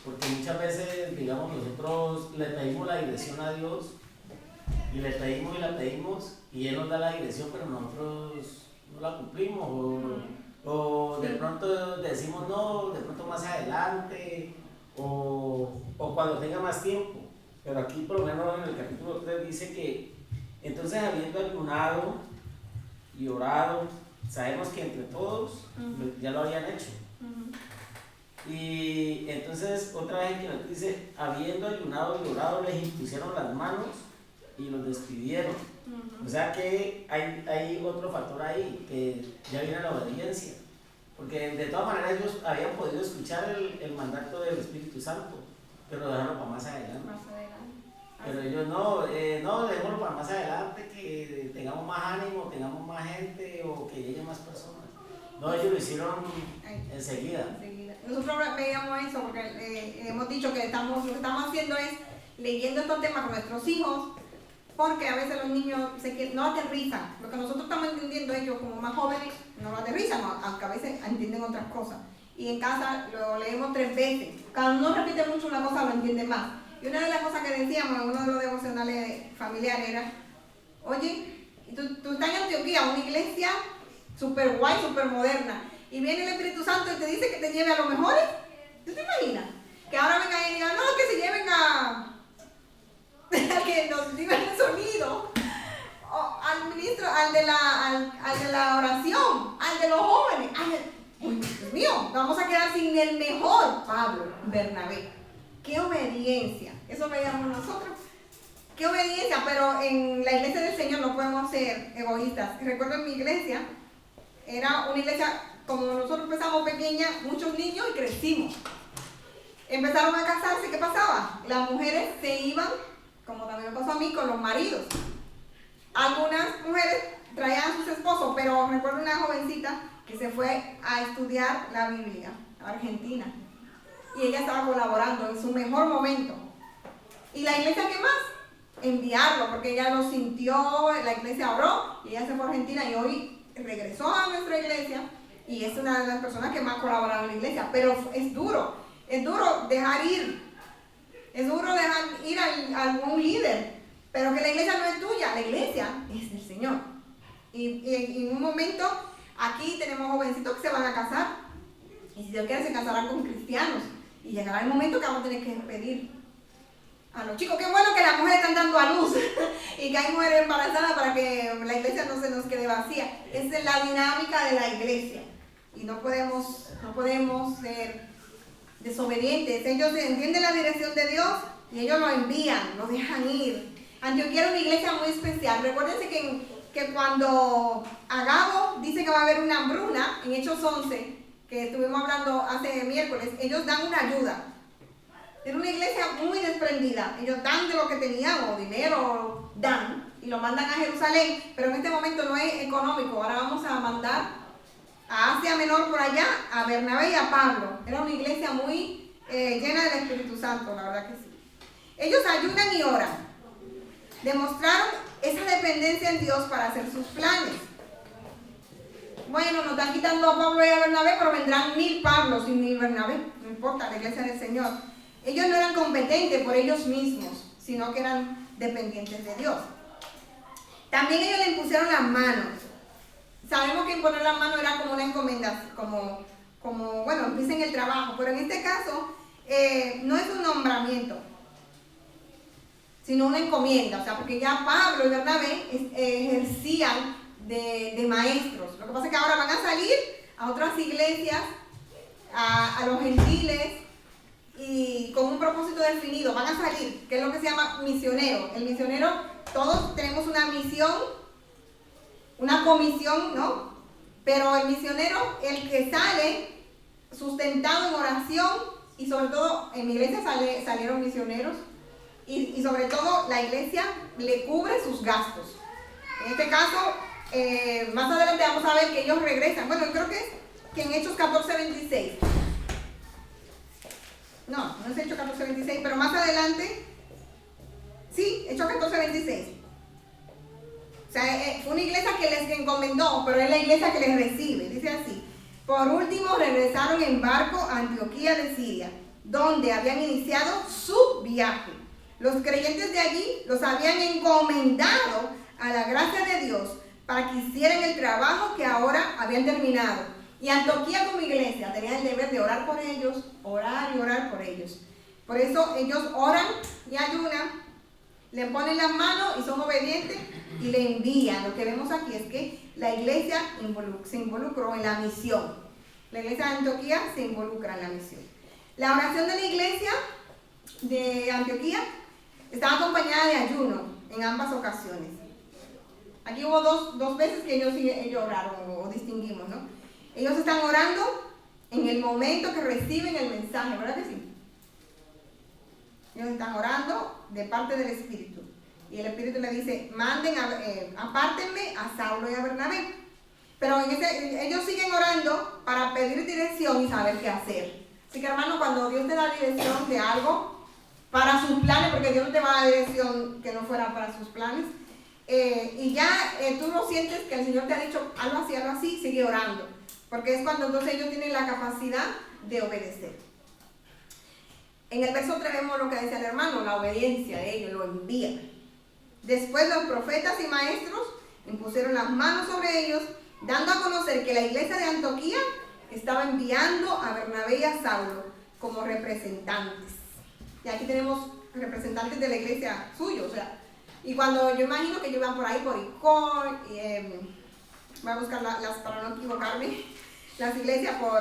Porque muchas veces, digamos, nosotros le pedimos la dirección a Dios y le pedimos y la pedimos y Él nos da la dirección, pero nosotros no la cumplimos o de pronto decimos no, de pronto más adelante o cuando tenga más tiempo. Pero aquí por lo menos en el capítulo 3 dice que entonces habiendo ayunado y orado, sabemos que entre todos ya lo habían hecho. Y entonces otra vez que nos dice, habiendo ayunado y orado, les impusieron las manos y los despidieron. O sea que hay otro factor ahí, que ya viene la obediencia. Porque de todas maneras ellos habían podido escuchar el mandato del Espíritu Santo, pero lo dejaron para más adelante. Pero ellos no, dejémoslo para más adelante, que tengamos más ánimo, tengamos más gente o que lleguen más personas. No, ellos lo hicieron enseguida. Nosotros veíamos eso porque hemos dicho que lo que estamos haciendo es leyendo estos temas con nuestros hijos, porque a veces los niños no aterrizan. Lo que nosotros estamos entendiendo, ellos como más jóvenes no lo aterrizan, aunque a veces entienden otras cosas. Y en casa lo leemos 3 veces. Cada uno repite mucho una cosa, lo entiende más. Y una de las cosas que decíamos en uno de los devocionales familiares era, oye, tú estás en Antioquía, una iglesia súper guay, súper moderna, y viene el Espíritu Santo y te dice que te lleve a los mejores. ¿Tú te imaginas? Que ahora vengan y digan, no, que se lleven a que nos diga el sonido, o al ministro, al de la oración, al de los jóvenes, uy, Dios mío, vamos a quedar sin el mejor Pablo, Bernabé. ¡Qué obediencia! Eso veíamos nosotros. ¡Qué obediencia! Pero en la iglesia del Señor no podemos ser egoístas. Recuerdo en mi iglesia, era una iglesia, como nosotros empezamos pequeña, muchos niños y crecimos. Empezaron a casarse, ¿qué pasaba? Las mujeres se iban, como también me pasó a mí, con los maridos. Algunas mujeres traían a sus esposos, pero recuerdo una jovencita que se fue a estudiar la Biblia a Argentina. Y ella estaba colaborando en su mejor momento. ¿Y la iglesia qué más? Enviarlo, porque ella lo sintió, la iglesia oró, y ella se fue a Argentina y hoy regresó a nuestra iglesia y es una de las personas que más colaboraron en la iglesia. Pero es duro dejar ir, es duro dejar ir a algún líder, pero que la iglesia no es tuya, la iglesia es del Señor. Y en un momento, aquí tenemos jovencitos que se van a casar, si Dios quiere se casarán con cristianos. Y llegará el momento que vamos a tener que despedir a los chicos. Qué bueno que las mujeres están dando a luz y que hay mujeres embarazadas para que la iglesia no se nos quede vacía. Esa es la dinámica de la iglesia. Y no podemos ser desobedientes. Ellos entienden la dirección de Dios y ellos lo envían, lo dejan ir. Antioquía era una iglesia muy especial. Recuérdense que cuando Agabo dice que va a haber una hambruna, en Hechos 11, que estuvimos hablando hace miércoles, ellos dan una ayuda. Era una iglesia muy desprendida. Ellos dan de lo que tenían, o dinero, dan, y lo mandan a Jerusalén, pero en este momento no es económico. Ahora vamos a mandar a Asia Menor por allá, a Bernabé y a Pablo. Era una iglesia muy llena del Espíritu Santo, la verdad que sí. Ellos ayudan y oran. Demostraron esa dependencia en Dios para hacer sus planes. Bueno, nos están quitando a Pablo y a Bernabé, pero vendrán 1000 Pablos y 1000 Bernabé. No importa, la iglesia del Señor. Ellos no eran competentes por ellos mismos, sino que eran dependientes de Dios. También ellos le impusieron las manos. Sabemos que imponer las manos era como una encomendación, como bueno, empiecen el trabajo, pero en este caso no es un nombramiento, sino una encomienda. O sea, porque ya Pablo y Bernabé ejercían de maestros. Lo que pasa es que ahora van a salir a otras iglesias, a los gentiles, y con un propósito definido. Van a salir, que es lo que se llama misionero. El misionero, todos tenemos una misión, una comisión, ¿no? Pero el misionero, el que sale sustentado en oración, y sobre todo en mi iglesia salieron misioneros, y sobre todo la iglesia le cubre sus gastos. En este caso, más adelante vamos a ver que ellos regresan. Bueno, creo que en Hechos 14:26. No es Hechos 14:26, pero más adelante, sí, Hechos 14:26. O sea, fue una iglesia que les encomendó, pero es la iglesia que les recibe. Dice así: por último regresaron en barco a Antioquía de Siria, donde habían iniciado su viaje. Los creyentes de allí los habían encomendado a la gracia de Dios para que hicieran el trabajo que ahora habían terminado. Y Antioquía como iglesia tenía el deber de orar por ellos, orar y orar por ellos. Por eso ellos oran y ayunan, le ponen las manos y son obedientes y le envían. Lo que vemos aquí es que la iglesia se involucró en la misión. La iglesia de Antioquía se involucra en la misión. La oración de la iglesia de Antioquía estaba acompañada de ayuno en ambas ocasiones. Aquí hubo dos veces que ellos oraron, o distinguimos, ¿no? Ellos están orando en el momento que reciben el mensaje, ¿verdad que sí? Ellos están orando de parte del Espíritu. Y el Espíritu le dice: apártenme a Saulo y a Bernabé. Pero ellos siguen orando para pedir dirección y saber qué hacer. Así que, hermano, cuando Dios te da dirección de algo para sus planes, porque Dios no te va a dar dirección que no fuera para sus planes, y ya tú lo sientes que el Señor te ha dicho algo así, sigue orando. Porque es cuando entonces ellos tienen la capacidad de obedecer. En el verso 3 vemos lo que decía el hermano, la obediencia de ellos, lo envían. Después los profetas y maestros impusieron las manos sobre ellos, dando a conocer que la iglesia de Antioquía estaba enviando a Bernabé y a Saulo como representantes. Y aquí tenemos representantes de la iglesia suyo, o sea, y cuando yo imagino que ellos van por ahí por Icón, voy a buscar para no equivocarme, las iglesias no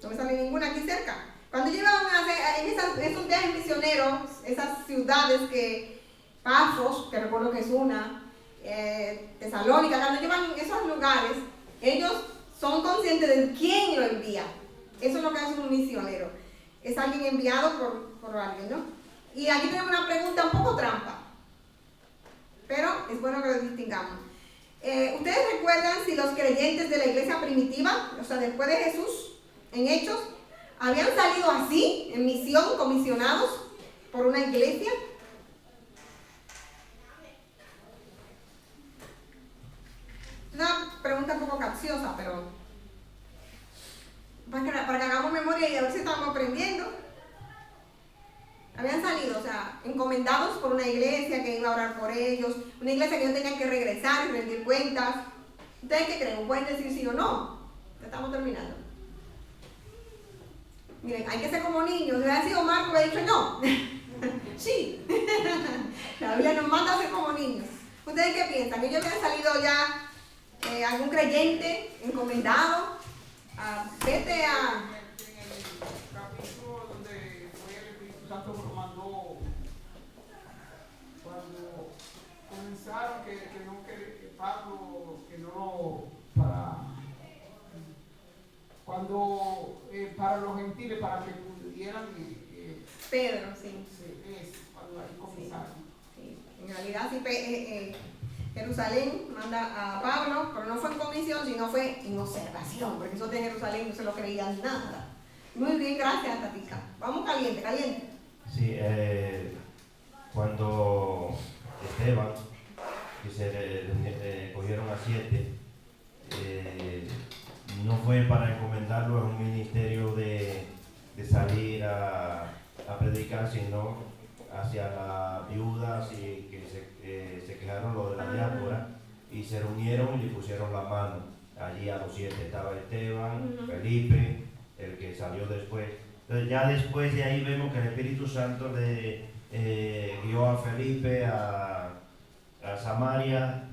me sale ninguna aquí cerca. Cuando llegaban en esos viajes misioneros, esas ciudades Pafos, que recuerdo que es una, Tesalónica, cuando llevan esos lugares, ellos son conscientes de quién lo envía. Eso es lo que hace un misionero. Es alguien enviado por alguien, ¿no? Y aquí tenemos una pregunta un poco trampa, pero es bueno que lo distingamos. ¿Ustedes recuerdan si los creyentes de la iglesia primitiva, o sea, después de Jesús, en Hechos, habían salido así, en misión, comisionados por una iglesia? Una pregunta un poco capciosa, pero para que hagamos memoria y a ver si estamos aprendiendo. Habían salido, o sea, encomendados por una iglesia que iba a orar por ellos, una iglesia que ellos tenían que regresar y rendir cuentas. ¿Ustedes qué creen? ¿Pueden decir sí o no? Ya estamos terminando. Miren, hay que ser como niños. Si hubiera sido Marco, hubiera dicho no. Sí. La Biblia nos manda a ser como niños. ¿Ustedes qué piensan? ¿Ellos habían salido ya algún creyente encomendado? Vete a... En el capítulo donde fue el Espíritu Santo lo mandó, cuando comenzaron que Pablo, que no, para los gentiles, para que pudieran, Pedro, sí. cuando ahí comenzaron. Sí. En realidad sí, Jerusalén manda a Pablo, pero no fue en comisión, sino fue en observación, porque eso de Jerusalén no se lo creían nada. Muy bien, gracias, Tatica. Vamos caliente, caliente. Sí, cuando Esteban, que se le cogieron a 7, no fue para encomendarlo a un ministerio de salir a predicar, sino hacia las viudas y que se quejaron lo de la diáspora y se reunieron y le pusieron la mano allí a los 7. Estaba Esteban, Felipe, el que salió después. Entonces ya después de ahí vemos que el Espíritu Santo le guió a Felipe a Samaria,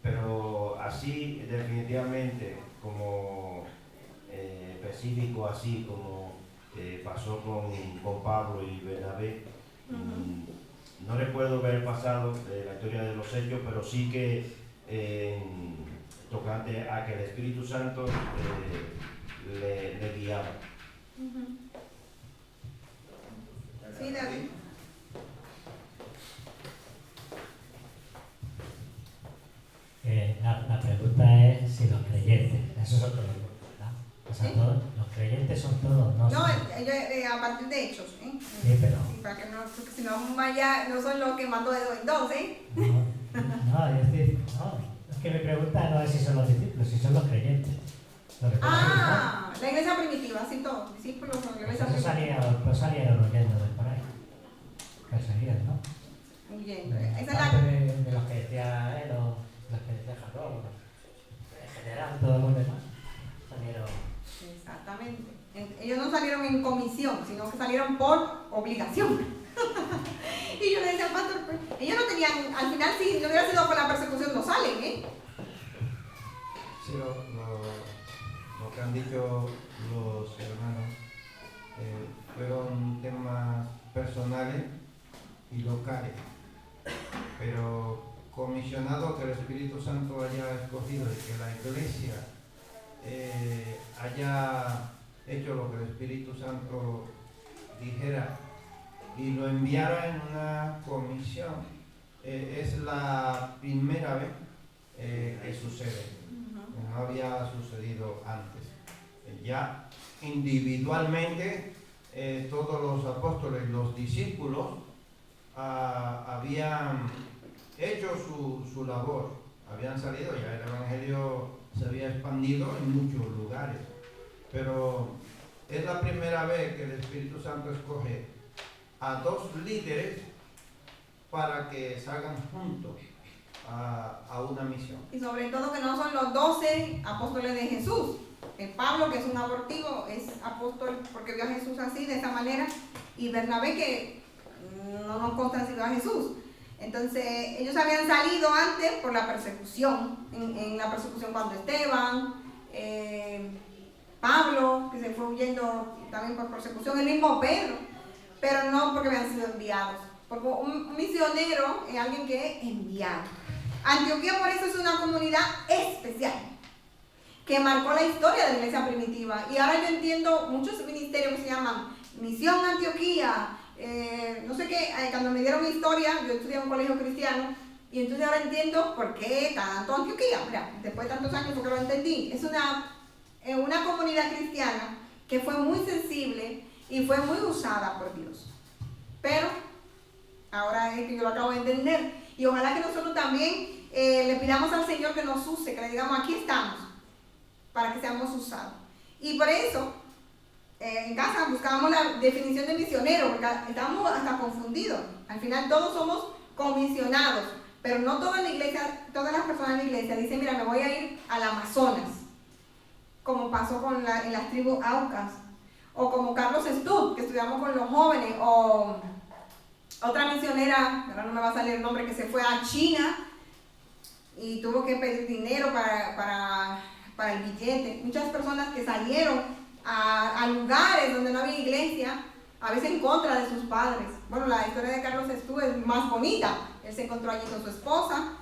pero así definitivamente como específico, así como pasó con Pablo y Bernabé. No recuerdo ver pasado la historia de los hechos, pero sí que tocante a que el Espíritu Santo le guiaba. Sí, David. La pregunta es si los creyentes, eso es otro punto, ¿verdad? O sea, ¿Sí? los creyentes son todos, no No, son- a partir de hechos, ¿eh? Sí, pero Sí, para que no, porque si no, vaya, no son los que mandó de 2 en 2, ¿eh? es que mi pregunta no es si son los discípulos, si son los creyentes. Los que Ah, la iglesia primitiva, sí, todos, discípulos de la iglesia pues primitiva. salieron huyendo de por ahí. Perseguían, ¿no? Muy bien, esa es la... Aparte de los que decía él o los que decía Jacob, en general, todos los demás salieron. Exactamente. Ellos no salieron en comisión, sino que salieron por obligación. Y yo le decía al pastor, pues, ellos no tenían, al final si no hubiera sido por la persecución no salen, ¿eh? Sí, lo que han dicho los hermanos fueron temas personales y locales, pero comisionado que el Espíritu Santo haya escogido y que la iglesia haya hecho lo que el Espíritu Santo dijera y lo enviara en una comisión, es la primera vez que sucede. No había sucedido antes. Ya individualmente todos los apóstoles, los discípulos habían hecho su labor, habían salido, ya el Evangelio se había expandido en muchos lugares, pero es la primera vez que el Espíritu Santo escoge a 2 líderes para que salgan juntos a una misión. Y sobre todo que no son los 12 apóstoles de Jesús. Pablo, que es un abortivo, es apóstol porque vio a Jesús así, de esa manera, y Bernabé, que no nos consta si vio a Jesús. Entonces, ellos habían salido antes por la persecución, en la persecución cuando Esteban, Pablo, que se fue huyendo también por persecución, el mismo Pedro, pero no porque habían sido enviados, porque un misionero es alguien que es enviado. Antioquía por eso es una comunidad especial, que marcó la historia de la iglesia primitiva, y ahora yo entiendo muchos ministerios que se llaman Misión Antioquía, no sé qué, cuando me dieron historia, yo estudié en un colegio cristiano, y entonces ahora entiendo por qué tanto Antioquía. Mira, después de tantos años porque lo entendí, es una comunidad cristiana que fue muy sensible y fue muy usada por Dios, pero ahora es que yo lo acabo de entender, y ojalá que nosotros también le pidamos al Señor que nos use, que le digamos aquí estamos, para que seamos usados. Y por eso en casa buscábamos la definición de misionero, porque estábamos hasta confundidos. Al final todos somos comisionados, pero no toda la iglesia, todas las personas en la iglesia dicen, mira, me voy a ir al Amazonas, como pasó en las tribus Aucas, o como Carlos Stubb, que estudiamos con los jóvenes, o otra misionera, ahora no me va a salir el nombre, que se fue a China y tuvo que pedir dinero para el billete. Muchas personas que salieron a lugares donde no había iglesia, a veces en contra de sus padres. Bueno, la historia de Carlos Stubb es más bonita. Él se encontró allí con su esposa,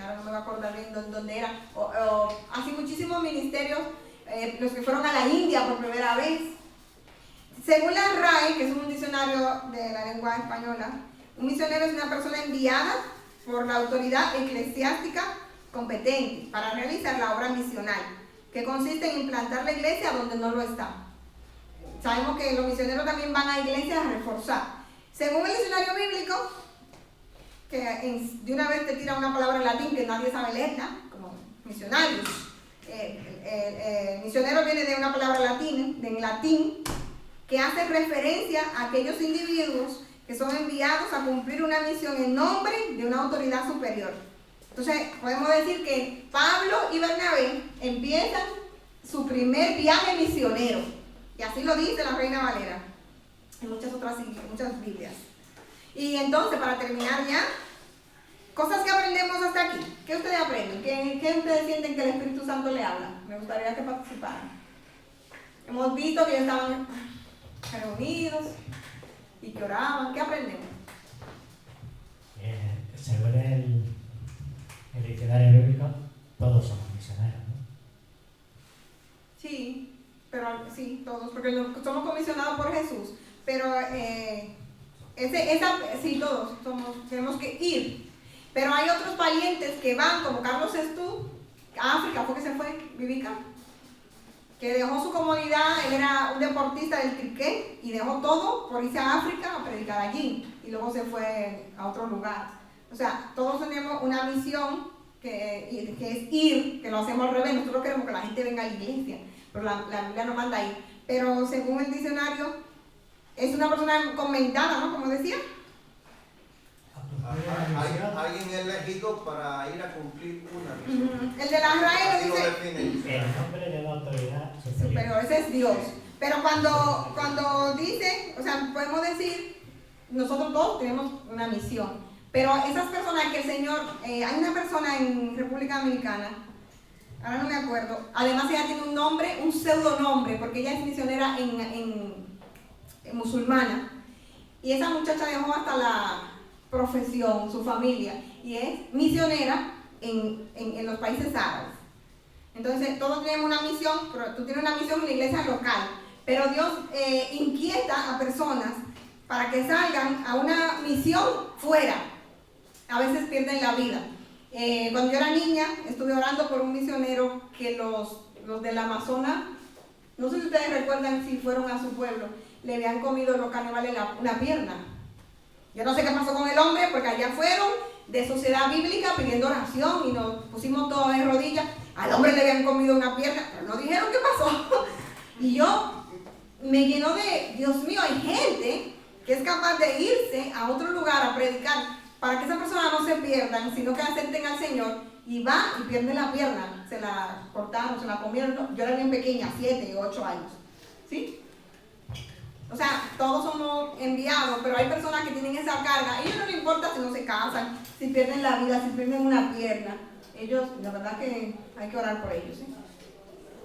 ahora no me voy a acordar bien dónde era, así muchísimos ministerios, los que fueron a la India por primera vez. Según la RAE, que es un diccionario de la lengua española, un misionero es una persona enviada por la autoridad eclesiástica competente para realizar la obra misional, que consiste en implantar la iglesia donde no lo está. Sabemos que los misioneros también van a iglesias a reforzar. Según el diccionario bíblico, que de una vez te tira una palabra en latín que nadie sabe leerla, como misionarios. Misionero viene de una palabra en latín, que hace referencia a aquellos individuos que son enviados a cumplir una misión en nombre de una autoridad superior. Entonces, podemos decir que Pablo y Bernabé empiezan su primer viaje misionero. Y así lo dice la Reina Valera, en muchas Biblias. Y entonces, para terminar ya, cosas que aprendemos hasta aquí. ¿Qué ustedes aprenden? ¿Qué ustedes sienten que el Espíritu Santo le habla? Me gustaría que participaran. Hemos visto que ellos estaban reunidos y que oraban. ¿Qué aprendemos? Según el diccionario bíblico, todos somos misioneros, ¿no? Sí, pero sí, todos, porque somos comisionados por Jesús. Pero sí, todos tenemos que ir. Pero hay otros valientes que van, como Carlos Stubb, a África, fue que se fue, Vivica, que dejó su comodidad. Él era un deportista del cricket y dejó todo por irse a África a predicar allí, y luego se fue a otro lugar. O sea, todos tenemos una misión que es ir, que lo hacemos al revés. Nosotros queremos que la gente venga a la iglesia, pero la Biblia nos manda ir. Pero según el diccionario, es una persona comentada, ¿no? Como decía. Alguien elegido para ir a cumplir una misión. El de la RAE lo dice. El nombre de la autoridad Superior, ese es Dios. Pero cuando dice, o sea, podemos decir, nosotros todos tenemos una misión. Pero esas personas que el Señor, hay una persona en República Dominicana, ahora no me acuerdo, además ella tiene un nombre, un pseudonombre, porque ella es misionera en musulmana. Y esa muchacha dejó hasta la profesión, su familia, y es misionera en los países árabes. Entonces, todos tenemos una misión, pero tú tienes una misión en la iglesia local, pero Dios inquieta a personas para que salgan a una misión fuera. A veces pierden la vida. Cuando yo era niña, estuve orando por un misionero que los del Amazonas, no sé si ustedes recuerdan si fueron a su pueblo, le habían comido los caníbales una pierna. Yo no sé qué pasó con el hombre, porque allá fueron de Sociedad Bíblica pidiendo oración y nos pusimos todos en rodillas. Al hombre le habían comido una pierna, pero no dijeron qué pasó. Y yo me llenó de, Dios mío, hay gente que es capaz de irse a otro lugar a predicar para que esas personas no se pierdan, sino que acepten al Señor, y va y pierde la pierna. Se la cortaron, se la comieron. Yo era bien pequeña, 7 o 8 años. ¿Sí? O sea, todos somos enviados, pero hay personas que tienen esa carga. A ellos no les importa si no se casan, si pierden la vida, si pierden una pierna. Ellos, la verdad que hay que orar por ellos. ¿Sí?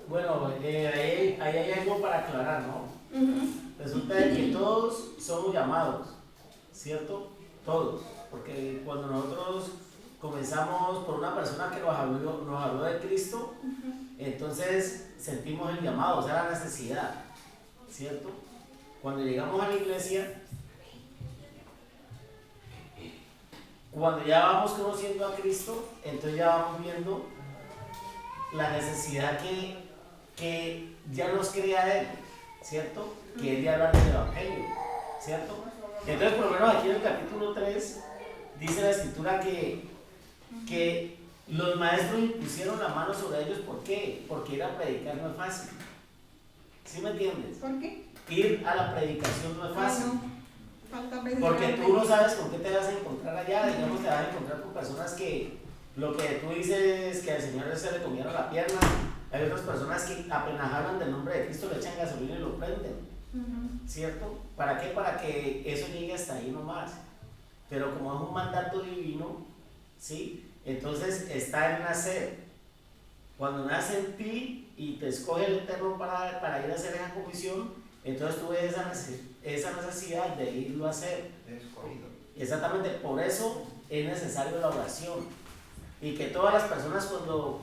Bueno, ahí hay algo para aclarar, ¿no? Resulta que todos somos llamados, ¿cierto? Todos. Porque cuando nosotros comenzamos por una persona que nos habló de Cristo, entonces sentimos el llamado, o sea, la necesidad, ¿cierto? Cuando llegamos a la iglesia, cuando ya vamos conociendo a Cristo, entonces ya vamos viendo la necesidad que ya nos crea Él, ¿cierto? Que es de hablar del Evangelio, ¿cierto? Entonces, por lo menos aquí en el capítulo 3, dice la escritura que los maestros impusieron la mano sobre ellos. ¿Por qué? Porque ir a predicar no es fácil. ¿Sí me entiendes? ¿Por qué? Ir a la predicación no es fácil. ¿Cuántas veces Porque se lo tú no pedí? sabes con qué te vas a encontrar allá, digamos, te vas a encontrar con personas que lo que tú dices que al Señor se le comieron la pierna, hay otras personas que apenas hablan del nombre de Cristo le echan gasolina y lo prenden, Ujú. ¿cierto? ¿Para qué? Para que eso llegue hasta ahí nomás. Pero como es un mandato divino, ¿sí? Entonces está en nacer. Cuando nace en ti y te escoge el Eterno para ir a hacer esa comisión, entonces tú ves esa necesidad de irlo a hacer. Es escogido. Exactamente, por eso es necesario la oración. Y que todas las personas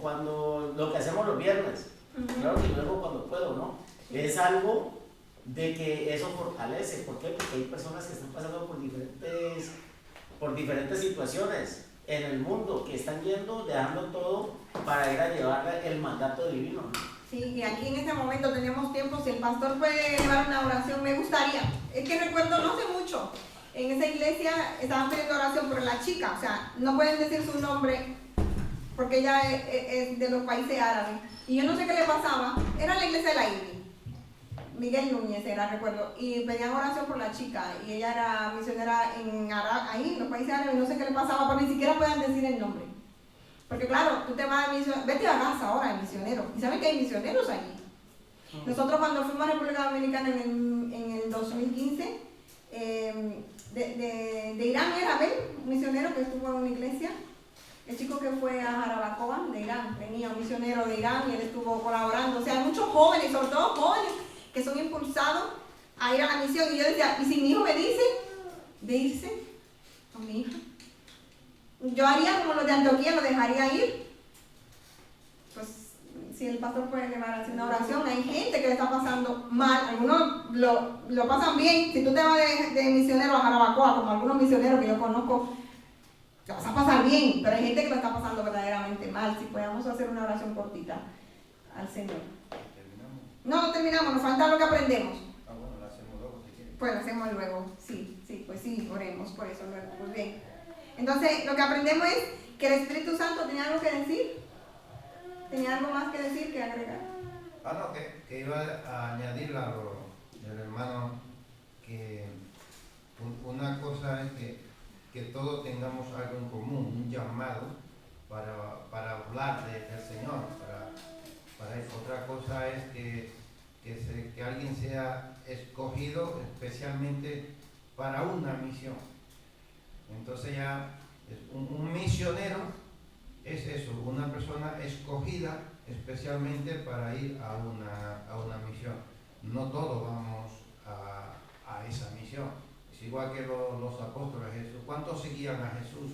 cuando lo que hacemos los viernes, Ujú. claro que luego cuando puedo, ¿no? Es algo de que eso fortalece. ¿Por qué? Porque hay personas que están pasando por diferentes situaciones en el mundo, que están yendo, dejando todo para ir a llevar el mandato divino, ¿no? Sí, y aquí en este momento tenemos tiempo, si el pastor puede llevar una oración, me gustaría. Es que recuerdo no hace mucho, en esa iglesia estaban pidiendo oración por la chica, o sea, no pueden decir su nombre porque ella es de los países árabes. Y yo no sé qué le pasaba, era la iglesia de la IBI. Miguel Núñez era, recuerdo, y pedían oración por la chica, y ella era misionera ahí en los países árabes, y no sé qué le pasaba, pero ni siquiera puedan decir el nombre. Porque claro, tú te vas a misionar, vete a Gaza ahora, de misionero, y saben que hay misioneros allí. Nosotros cuando fuimos a República Dominicana en el 2015, de Irán era Abel, un misionero que estuvo en una iglesia. El chico que fue a Jarabacoa de Irán, venía un misionero de Irán y él estuvo colaborando. O sea, hay muchos jóvenes, sobre todo jóvenes, que son impulsados a ir a la misión. Y yo decía, ¿y si mi hijo me dice de irse con mi hija? Yo haría como los de Antioquía, lo dejaría ir. Pues si el pastor puede llevar a hacer una oración, hay gente que le está pasando mal, algunos lo pasan bien. Si tú te vas de misionero a Jarabacoa, como algunos misioneros que yo conozco, te vas a pasar bien, pero hay gente que lo está pasando verdaderamente mal. Si podemos hacer una oración cortita al Señor. ¿Terminamos? No terminamos, nos falta lo que aprendemos. Ah, bueno, lo hacemos luego si quieres. Pues lo hacemos luego, sí, pues sí, oremos por eso luego, pues bien. Entonces, lo que aprendemos es que el Espíritu Santo tenía algo que decir, tenía algo más que decir, que agregar. Ah, no, que iba a añadir a lo del hermano, que una cosa es que todos tengamos algo en común, un llamado para hablar del Señor, para eso. Otra cosa es que alguien sea escogido especialmente para una misión. Entonces ya un misionero es eso, una persona escogida especialmente para ir a una misión. No todos vamos a esa misión. Es igual que los apóstoles de Jesús. ¿Cuántos seguían a Jesús?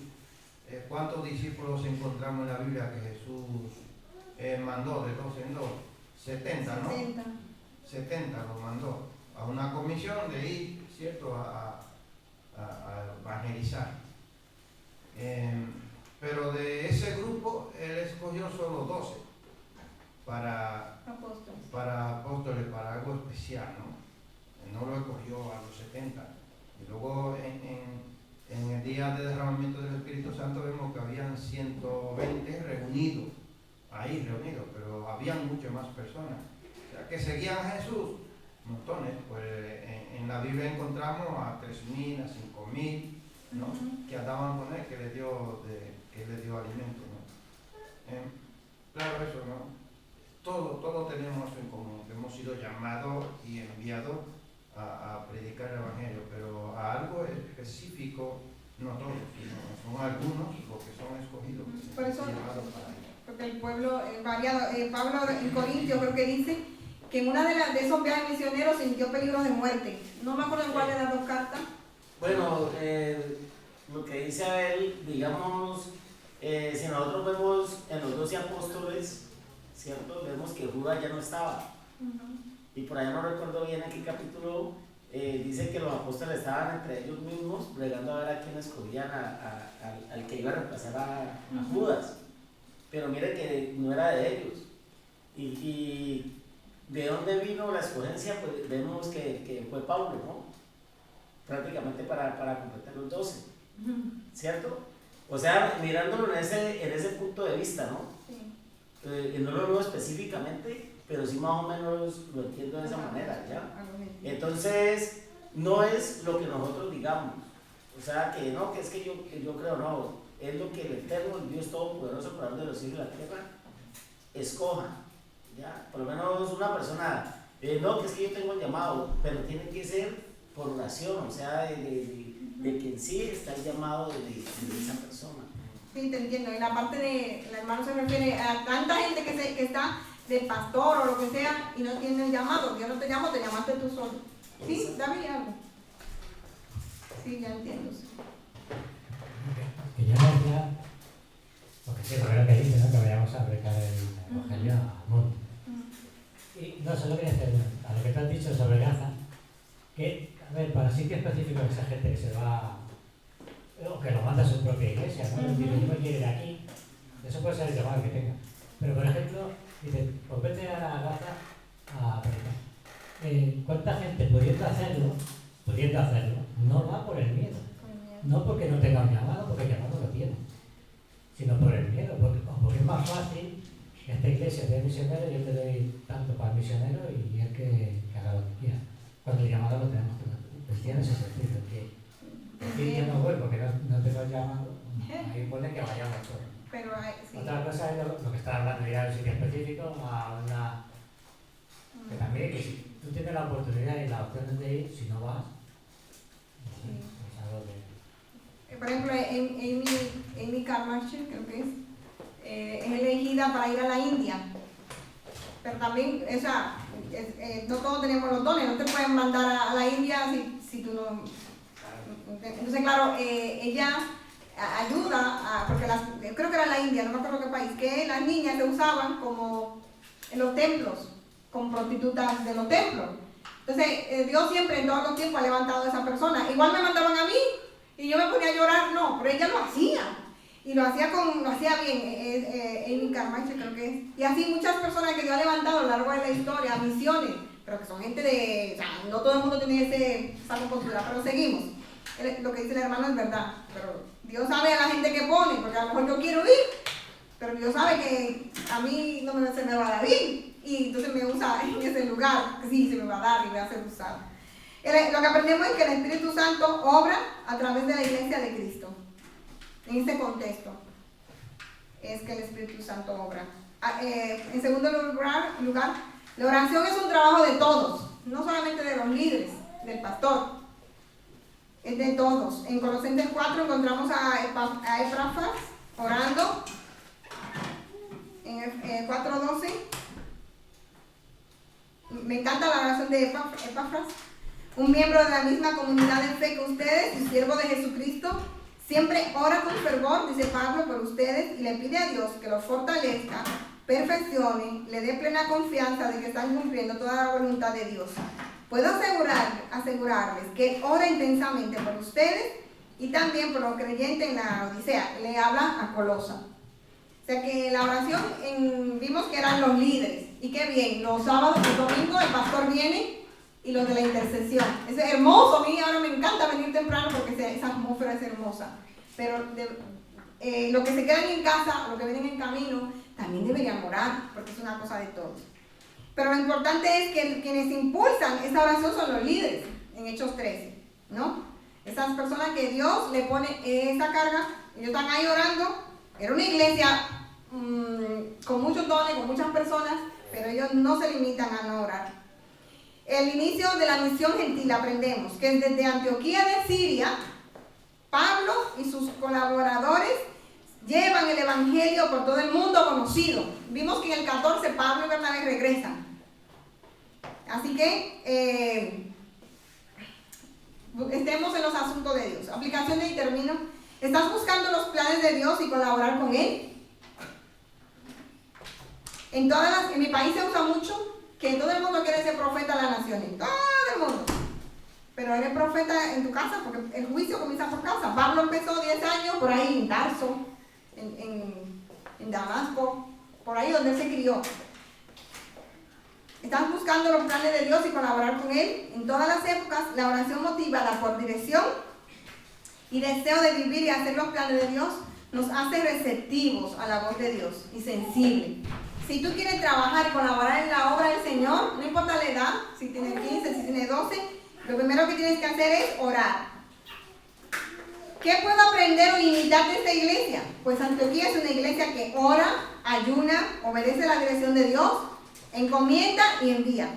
¿Cuántos discípulos encontramos en la Biblia que Jesús mandó de 2 en 2? 70, ¿no? 70 los mandó a una comisión de ir, ¿cierto?, a evangelizar. Pero de ese grupo él escogió solo 12 para apóstoles, para algo especial, ¿no? No lo escogió a los 70. Y luego en el día de derramamiento del Espíritu Santo vemos que habían 120 reunidos, pero habían muchas más personas. O sea, que seguían a Jesús, montones. Pues en la Biblia encontramos a 3.000, a 5.000, ¿no? Que andaban con él, que le dio alimento, ¿no? Claro, eso, ¿no? Todos tenemos en común, que hemos sido llamados y enviados a predicar el Evangelio, pero a algo específico, no todos, sino son algunos los que son escogidos, que Por eso, son llamados para ello. porque el pueblo variado, Pablo en Corintios creo que dice que en una de esos viajes misioneros sintió peligro de muerte. No me acuerdo en cuál de las dos cartas. Bueno, lo que dice Abel, digamos, si nosotros vemos en los 12 apóstoles, ¿cierto? Vemos que Judas ya no estaba. Y por allá no recuerdo bien en qué capítulo dice que los apóstoles estaban entre ellos mismos bregando a ver a quién escogían al que iba a reemplazar a Judas. Pero mire que no era de ellos. Y de dónde vino la escogencia, pues vemos que fue Pablo, ¿no? Prácticamente para completar los 12, ¿cierto? O sea, mirándolo en ese punto de vista, ¿no? Sí. No lo veo específicamente, pero sí más o menos lo entiendo de esa manera, ¿ya? Entonces, no es lo que nosotros digamos. O sea, que no, que es que yo creo, no, es lo que el Eterno, el Dios Todopoderoso, creador de los cielos y la tierra, escoja. ¿Ya? Por lo menos una persona, no, que es que yo tengo el llamado, pero tiene que ser por oración, o sea, de que en sí está el llamado de esa persona. Sí, te entiendo. En la parte de, el hermano se refiere a tanta gente que está de pastor o lo que sea y no tiene el llamado. Dios no te llamó, te llamaste tú solo. Sí, dame algo. Sí, ya entiendo. Sí. Que yo no decía, porque sí, lo que dice, ¿no? Que vayamos a aplicar el Evangelio al mundo. Y no, solo quería hacer a lo que te has dicho sobre Gaza, que, a ver, para sitios específicos, esa gente que se va, o que lo manda a su propia iglesia, ¿no? Dice, yo me quiero ir aquí, eso puede ser el llamado que tenga. Pero, por ejemplo, dice, pues vete a Gaza a predicar. ¿Cuánta gente pudiendo hacerlo, no va por el miedo? No porque no tenga un llamado, porque el llamado lo tiene, sino por el miedo, porque es más fácil que esta iglesia de misionero, yo te doy tanto para el misionero y él que haga lo que quiera. Cuando el llamado lo tenemos todos. Cristianos es decir, que yo no voy porque no tengo el llamado, ahí pone que vayamos todos. Pero sí. Otra cosa es lo que está hablando, ir a un sitio específico, a una... Que también, que si tú tienes la oportunidad y la opción de ir, si no vas, Sí. es algo que... Por ejemplo, Amy Carmarcher, creo que es elegida para ir a la India. Pero también, o sea, no todos tenemos los dones, no te pueden mandar a la India si tú no... Entonces, claro, ella ayuda, porque creo que era la India, no me acuerdo qué país, que las niñas se usaban como en los templos, como prostitutas de los templos. Entonces, Dios siempre en todos los tiempos ha levantado a esa persona. Igual me mandaban a mí y yo me ponía a llorar, no, pero ella lo hacía. Y lo hacía bien, Amy Carmichael creo que es. Y así muchas personas que Dios ha levantado a lo largo de la historia, misiones, pero que son gente de, o sea, no todo el mundo tiene esa compostura, pero seguimos. Lo que dice el hermano es verdad, pero Dios sabe a la gente que pone, porque a lo mejor yo quiero ir, pero Dios sabe que a mí no se me va a dar bien. Y entonces me usa en ese lugar, sí, se me va a dar y voy a ser usado. Lo que aprendemos es que el Espíritu Santo obra a través de la iglesia de Cristo. En este contexto es que el Espíritu Santo obra. En segundo lugar, la oración es un trabajo de todos, no solamente de los líderes, del pastor, es de todos. En Colosenses 4 encontramos a Epafras orando, en 4:12. Me encanta la oración de Epafras, un miembro de la misma comunidad de fe que ustedes y siervo de Jesucristo. Siempre ora con fervor, dice Pablo, por ustedes y le pide a Dios que los fortalezca, perfeccione, le dé plena confianza de que están cumpliendo toda la voluntad de Dios. Puedo asegurarles que ora intensamente por ustedes y también por los creyentes en la Odisea. Le habla a Colosa. O sea que la oración vimos que eran los líderes. Y qué bien, los sábados y domingos el pastor viene y los de la intercesión. Es hermoso, a mí ahora me encanta venir temprano porque esa atmósfera es hermosa. Pero los que se quedan en casa, los que vienen en camino, también deberían orar porque es una cosa de todos. Pero lo importante es que quienes impulsan esta oración son los líderes, en Hechos 13, ¿no? Esas personas que Dios le pone esa carga, ellos están ahí orando. Era una iglesia con muchos dones, con muchas personas, pero ellos no se limitan a no orar. El inicio de la misión gentil aprendemos que desde Antioquía de Siria, Pablo y sus colaboradores llevan el evangelio por todo el mundo conocido. Vimos que en el 14 Pablo y Bernabé regresan. Así que estemos en los asuntos de Dios. Aplicación y termino. ¿Estás buscando los planes de Dios y colaborar con Él? En mi país se usa mucho que todo el mundo quiere ser profeta de las naciones. Todo el mundo. Pero eres profeta en tu casa porque el juicio comienza por casa. Pablo empezó 10 años por ahí en Tarso, en Damasco, por ahí donde él se crió. ¿Estás buscando los planes de Dios y colaborar con Él? En todas las épocas, la oración motivada por dirección y deseo de vivir y hacer los planes de Dios nos hace receptivos a la voz de Dios y sensibles. Si tú quieres trabajar y colaborar en la obra del Señor, no importa la edad, si tienes 15, si tienes 12, Lo primero que tienes que hacer es orar. ¿Qué puedo aprender o imitar de esta iglesia? Pues Antioquía es una iglesia que ora, ayuna, obedece la dirección de Dios, encomienda y envía.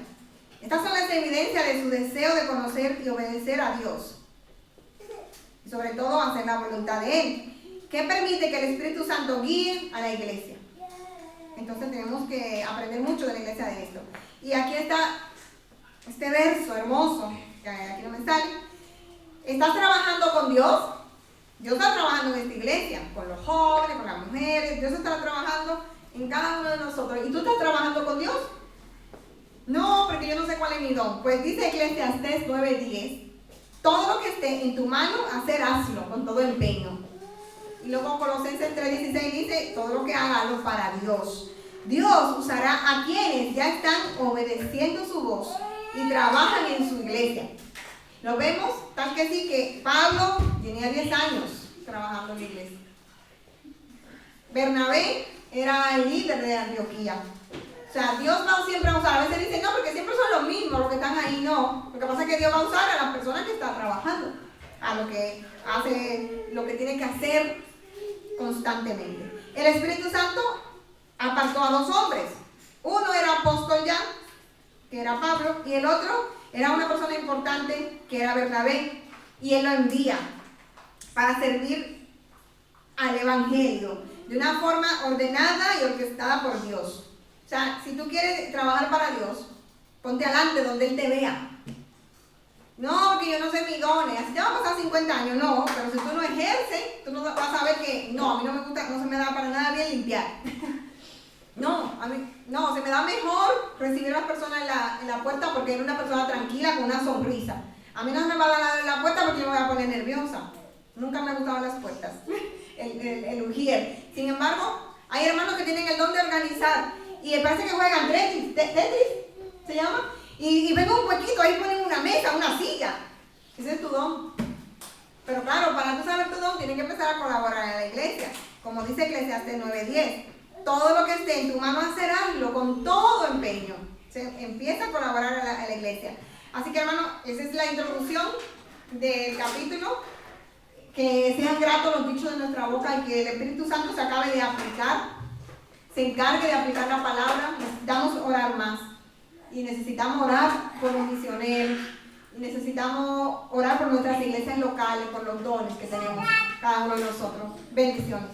Estas son las evidencias de su deseo de conocer y obedecer a Dios. Y sobre todo hacer la voluntad de Él. ¿Qué permite que el Espíritu Santo guíe a la iglesia? Entonces tenemos que aprender mucho de la iglesia de esto. Y aquí está este verso hermoso, que aquí no me sale. ¿Estás trabajando con Dios? Dios está trabajando en esta iglesia, con los jóvenes, con las mujeres. Dios está trabajando en cada uno de nosotros. ¿Y tú estás trabajando con Dios? No, porque yo no sé cuál es mi don. Pues dice Eclesiastés 9:10, todo lo que esté en tu mano, hazlo con todo empeño. Y luego Colosenses 3:16 dice, todo lo que haga, hazlo para Dios. Dios usará a quienes ya están obedeciendo su voz y trabajan en su iglesia. Lo vemos, tal que sí, que Pablo tenía 10 años trabajando en la iglesia. Bernabé era el líder de Antioquía. O sea, Dios va siempre a usar. A veces dicen, no, porque siempre son los mismos los que están ahí. No, lo que pasa es que Dios va a usar a las personas que están trabajando, a lo que hace, lo que tiene que hacer constantemente. El Espíritu Santo apartó a 2 hombres. Uno era apóstol ya, que era Pablo, y el otro era una persona importante, que era Bernabé, y él lo envía para servir al Evangelio de una forma ordenada y orquestada por Dios. O sea, si tú quieres trabajar para Dios, ponte adelante donde Él te vea. No, que yo no sé mis dones, así te va a pasar 50 años, no, pero si tú no ejerces, tú no vas a ver que, no, a mí no me gusta, no se me da para nada bien limpiar. No, a mí, no, se me da mejor recibir a las personas en la puerta porque era una persona tranquila con una sonrisa. A mí no se me va a dar en la puerta porque yo me voy a poner nerviosa. Nunca me han gustado las puertas, el ujier. Sin embargo, hay hermanos que tienen el don de organizar y parece que juegan Tetris, se llama, y ven un huequito, ahí ponen una mesa, una silla. Ese es tu don. Pero claro, para tú saber tu don, tienes que empezar a colaborar en la iglesia. Como dice Eclesiastés 9:10. Todo lo que esté en tu mano hazlo con todo empeño. Se empieza a colaborar en la iglesia. Así que hermano, esa es la introducción del capítulo. Que sean gratos los dichos de nuestra boca y que el Espíritu Santo se acabe de aplicar, se encargue de aplicar la palabra. Necesitamos orar más. Y necesitamos orar por los misioneros. Y necesitamos orar por nuestras iglesias locales, por los dones que tenemos cada uno de nosotros. Bendiciones.